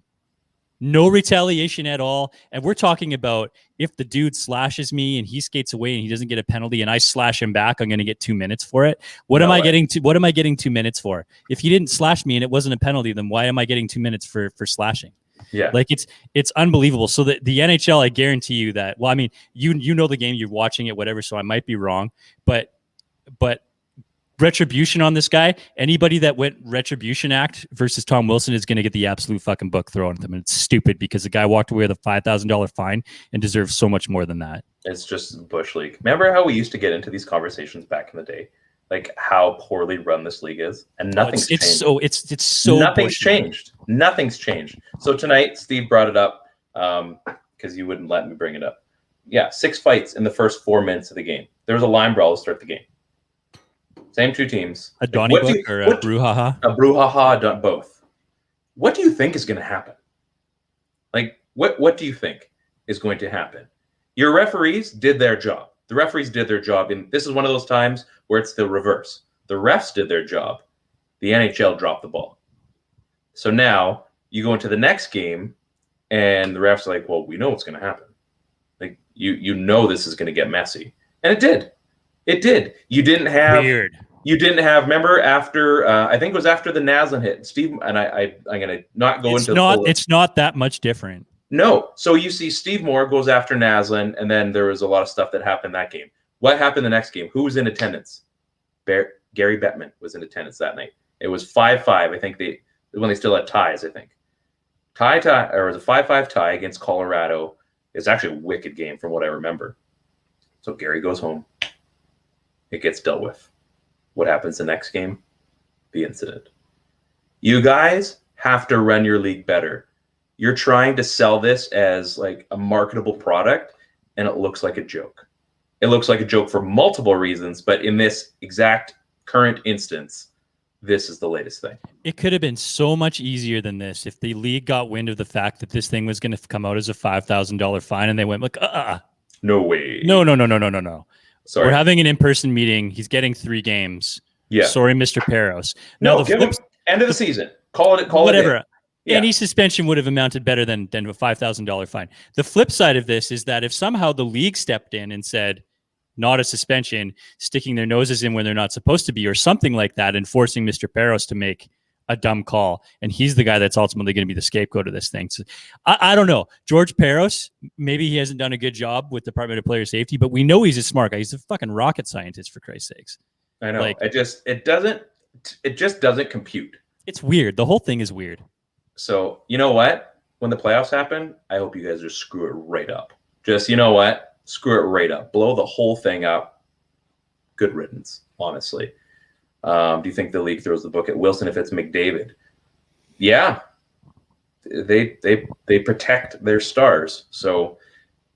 at all. And we're talking about if the dude slashes me and he skates away and he doesn't get a penalty and I slash him back, I'm going to get 2 minutes for it. What am I getting 2 minutes for? If he didn't slash me and it wasn't a penalty, then why am I getting 2 minutes for slashing? Yeah. Like, it's unbelievable. So the NHL, I guarantee you that, well, I mean, you know the game, you're watching it, whatever, so I might be wrong, but retribution on this guy, anybody that went retribution act versus Tom Wilson is going to get the absolute fucking book thrown at them. And it's stupid because the guy walked away with a $5,000 fine and deserves so much more than that. It's just Bush League. Remember how we used to get into these conversations back in the day? Like how poorly run this league is, and nothing's changed. It's so nothing's changed. Nothing's changed. So tonight, Steve brought it up because you wouldn't let me bring it up. Yeah, 6 fights in the first 4 minutes of the game. There was a line brawl to start the game. Same 2 teams. A Donnybrook or a brouhaha? A brouhaha, both. What do you think is going to happen? Like, what do you think is going to happen? Your referees did their job. The referees did their job. And this is one of those times where it's the reverse. The refs did their job. The NHL dropped the ball. So now you go into the next game and the refs are like, well, we know what's going to happen. Like, you know this is going to get messy. And it did. It did. You didn't have... Weird. You didn't have... Remember after... I think it was after the Naslin hit. Steve... And I'm going to not go into... It's not that much different. No. So you see Steve Moore goes after Naslin, and then there was a lot of stuff that happened that game. What happened the next game? Who was in attendance? Gary Bettman was in attendance that night. It was 5-5. I think when they still had ties, I think. Tie, or it was a 5-5 tie against Colorado. It's actually a wicked game from what I remember. So Gary goes home. It gets dealt with. What happens the next game? The incident. You guys have to run your league better. You're trying to sell this as like a marketable product, and it looks like a joke. It looks like a joke for multiple reasons, but in this exact current instance, this is the latest thing. It could have been so much easier than this if the league got wind of the fact that this thing was going to come out as a $5,000 fine, and they went like, no way. No. Sorry. We're having an in-person meeting. He's getting 3 games. Yeah. Sorry, Mr. Peros. No, now, give him end of the season. Call it whatever. Yeah. Any suspension would have amounted better than a $5,000 fine. The flip side of this is that if somehow the league stepped in and said, not a suspension, sticking their noses in when they're not supposed to be, or something like that, and forcing Mr. Peros to make a dumb call, and he's the guy that's ultimately going to be the scapegoat of this thing. So I don't know. George Peros, maybe he hasn't done a good job with Department of Player Safety, but we know he's a smart guy. He's a fucking rocket scientist, for Christ's sakes. I know. It just doesn't compute. It's weird. The whole thing is weird. So you know what? When the playoffs happen, I hope you guys just screw it right up. Just, you know what? Screw it right up. Blow the whole thing up. Good riddance, honestly. Do you think the league throws the book at Wilson if it's McDavid? Yeah. They protect their stars. So,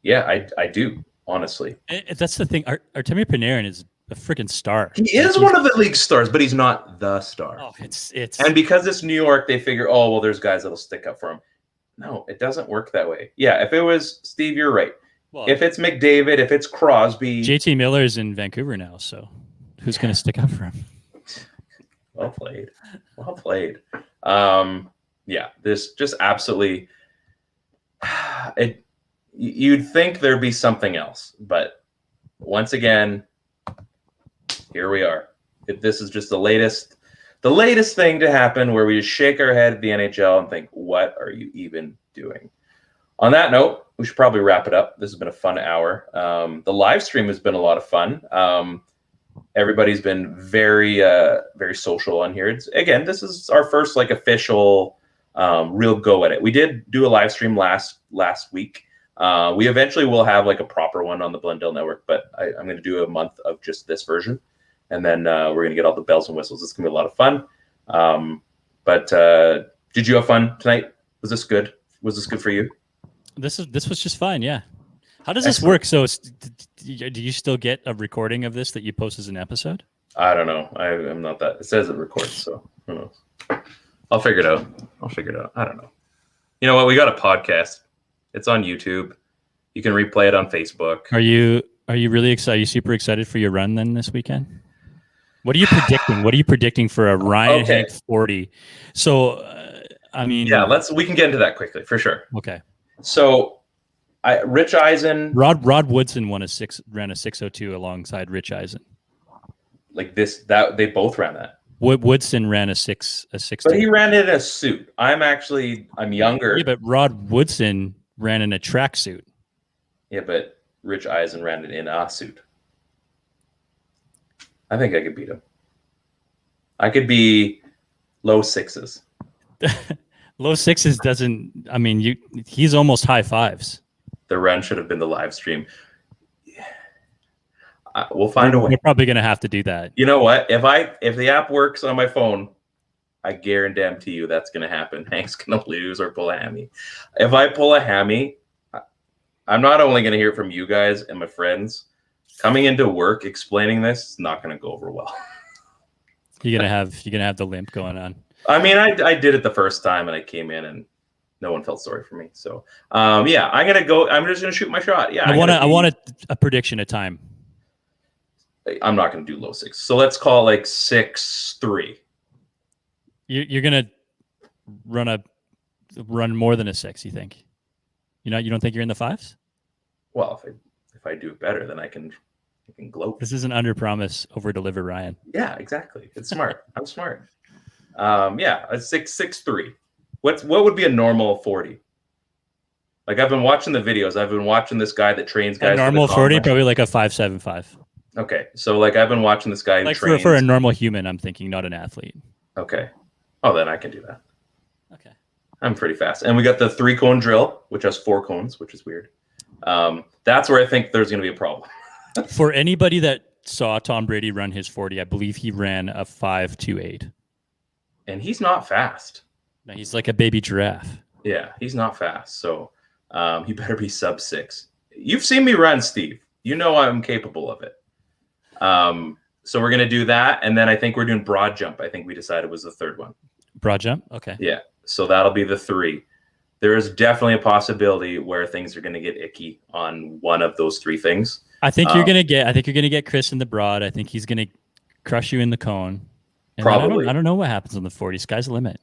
yeah, I do, honestly. That's the thing. Artemi Panarin is a freaking star. He is one of the league's stars, but he's not the star. Oh, it's And because it's New York, they figure, oh, well, there's guys that'll stick up for him. No, it doesn't work that way. Yeah, if it was Steve, you're right. Well, if it's McDavid, if it's Crosby. JT Miller's in Vancouver now, so who's going to stick up for him? Well played. Well played. Yeah, this just absolutely you'd think there'd be something else, but once again, here we are. This is just the latest thing to happen where we just shake our head at the NHL and think, what are you even doing? On that note, we should probably wrap it up. This has been a fun hour. The live stream has been a lot of fun. Everybody's been very, very social on here. This is our first official real go at it. We did do a live stream last week. We eventually will have a proper one on the Blendell Network, but I'm going to do a month of just this version, and then we're going to get all the bells and whistles. It's going to be a lot of fun. But did you have fun tonight? Was this good? Was this good for you? This was just fine. Yeah. How does this work? So do you still get a recording of this that you post as an episode? I don't know. I'm not that. It says it records, so who knows? I'll figure it out. I don't know. You know what? We got a podcast. It's on YouTube. You can replay it on Facebook. Are you really excited? Are you super excited for your run then this weekend? What are you predicting? What are you predicting for a Ryan Hank 40? So, we can get into that quickly for sure. Okay. So, Rich Eisen, Rod Woodson ran a 6:02 alongside Rich Eisen. They both ran that. Woodson ran a 6. But he ran it in a suit. I'm younger. Yeah, but Rod Woodson ran in a tracksuit. Yeah, but Rich Eisen ran it in a suit. I think I could beat him. I could be low 6s. Low 6s doesn't. He's almost high 5s. The run should have been the live stream. We'll find a way. We're probably going to have to do that. You know what? If the app works on my phone, I guarantee you that's going to happen. Hank's going to lose or pull a hammy. If I pull a hammy, I'm not only going to hear from you guys and my friends. Coming into work explaining this is not going to go over well. You're gonna have the limp going on. I did it the first time and I came in and no one felt sorry for me. So I'm gonna go. I'm just gonna shoot my shot. Yeah, I want a prediction of time. I'm not gonna do low 6. So let's call 6-3. You're gonna run more than a 6. You think? You don't think you're in the 5s? Well, if I do better, then I can gloat. This is an under promise, over deliver, Ryan. Yeah, exactly. It's smart. I'm smart. A 6-3. What would be a normal 40? I've been watching the videos. I've been watching this guy that trains guys. A normal 40, probably a 5.75. Okay, so I've been watching this guy who trains. For a normal human, I'm thinking, not an athlete. Okay. Oh, then I can do that. Okay. I'm pretty fast. And we got the 3-cone drill, which has 4 cones, which is weird. That's where I think there's going to be a problem. For anybody that saw Tom Brady run his 40, I believe he ran a 5.28. And he's not fast. No, he's like a baby giraffe. Yeah, he's not fast. So he better be sub 6. you've seen me run, Steve. You know I'm capable of it. So we're going to do that. And then I think we're doing broad jump. I think we decided was the third one. Broad jump? Okay. Yeah. So that'll be the 3. There is definitely a possibility where things are going to get icky on one of those 3 things. I think you're going to get Chris in the broad. I think he's going to crush you in the cone. And Probably. I don't know what happens on the 40. Sky's the limit.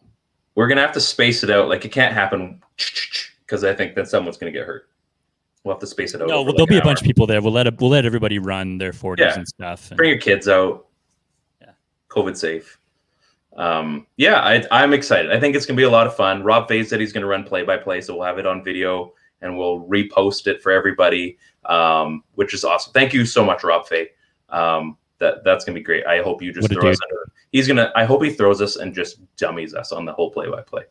We're going to have to space it out. Like, it can't happen because I think that someone's going to get hurt. We'll have to space it out. No, well, there'll be a bunch of people there. We'll let everybody run their 40s and stuff. Bring your kids out. Yeah. COVID safe. I'm excited. I think it's going to be a lot of fun. Rob Fay said he's going to run play-by-play, so we'll have it on video and we'll repost it for everybody, which is awesome. Thank you so much, Rob Fay. That's going to be great. I hope you just throw us under. I hope he throws us and just dummies us on the whole play-by-play.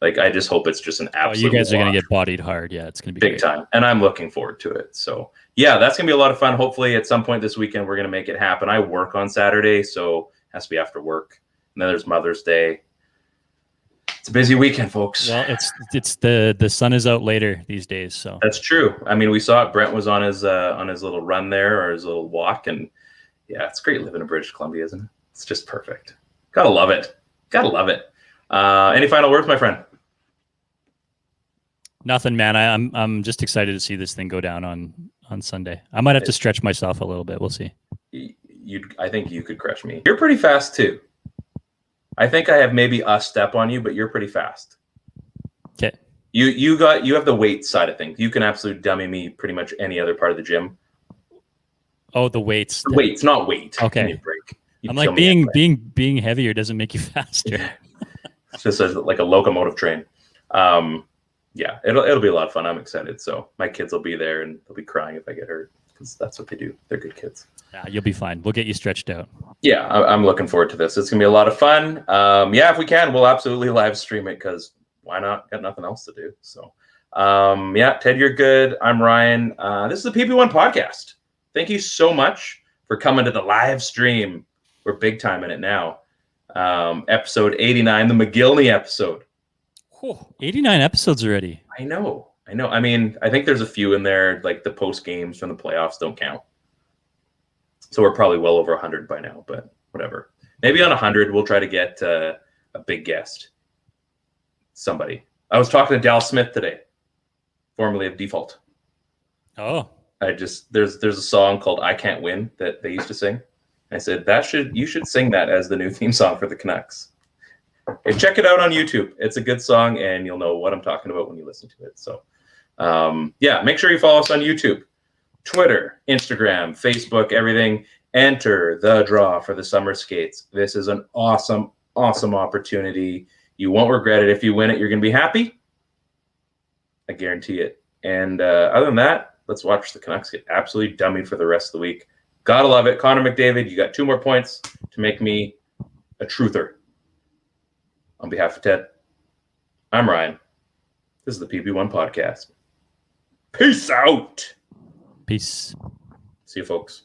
Like, I just hope it's just an absolute. You guys are going to get bodied hard. Yeah, it's going to be big time. And I'm looking forward to it. So, yeah, that's going to be a lot of fun. Hopefully, at some point this weekend, we're going to make it happen. I work on Saturday, so it has to be after work. And then there's Mother's Day. It's a busy weekend, folks. Well, it's the sun is out later these days, so that's true. I mean, we saw it. Brent was on his little run there, or his little walk, and yeah, it's great living in British Columbia, isn't it? It's just perfect. Gotta love it. Any final words, my friend? Nothing, man. I'm just excited to see this thing go down on Sunday. I might have to stretch myself a little bit. We'll see. I think you could crush me. You're pretty fast too. I think I have maybe a step on you, but you're pretty fast. Okay. You have the weight side of things. You can absolutely dummy me pretty much any other part of the gym. Oh, the weights. The weights, not weight. Okay. Give me a break. I'm like being heavier doesn't make you faster. It's just like a locomotive train. Yeah, it'll be a lot of fun. I'm excited. So my kids will be there and they'll be crying if I get hurt because that's what they do. They're good kids. Yeah, you'll be fine. We'll get you stretched out. Yeah, I'm looking forward to this. It's gonna be a lot of fun. If we can, we'll absolutely live stream it because why not? Got nothing else to do. So, Ted, you're good. I'm Ryan. This is the PP1 Podcast. Thank you so much for coming to the live stream. We're big time in it now. Episode 89, the McGillney episode. 89 episodes already. I know. I mean, I think there's a few in there, like the post games from the playoffs don't count. So we're probably well over 100 by now, but whatever. Maybe on 100, we'll try to get a big guest. Somebody. I was talking to Dal Smith today, formerly of Default. Oh. There's a song called I Can't Win that they used to sing. I said, you should sing that as the new theme song for the Canucks. Hey, check it out on YouTube. It's a good song, and you'll know what I'm talking about when you listen to it. So, make sure you follow us on YouTube, Twitter, Instagram, Facebook, everything. Enter the draw for the summer skates. This is an awesome, awesome opportunity. You won't regret it. If you win it, you're going to be happy. I guarantee it. And other than that, let's watch the Canucks get absolutely dummied for the rest of the week. Gotta love it. Connor McDavid, you got 2 more points to make me a truther. On behalf of Ted, I'm Ryan. This is the PP1 Podcast. Peace out. Peace. See you, folks.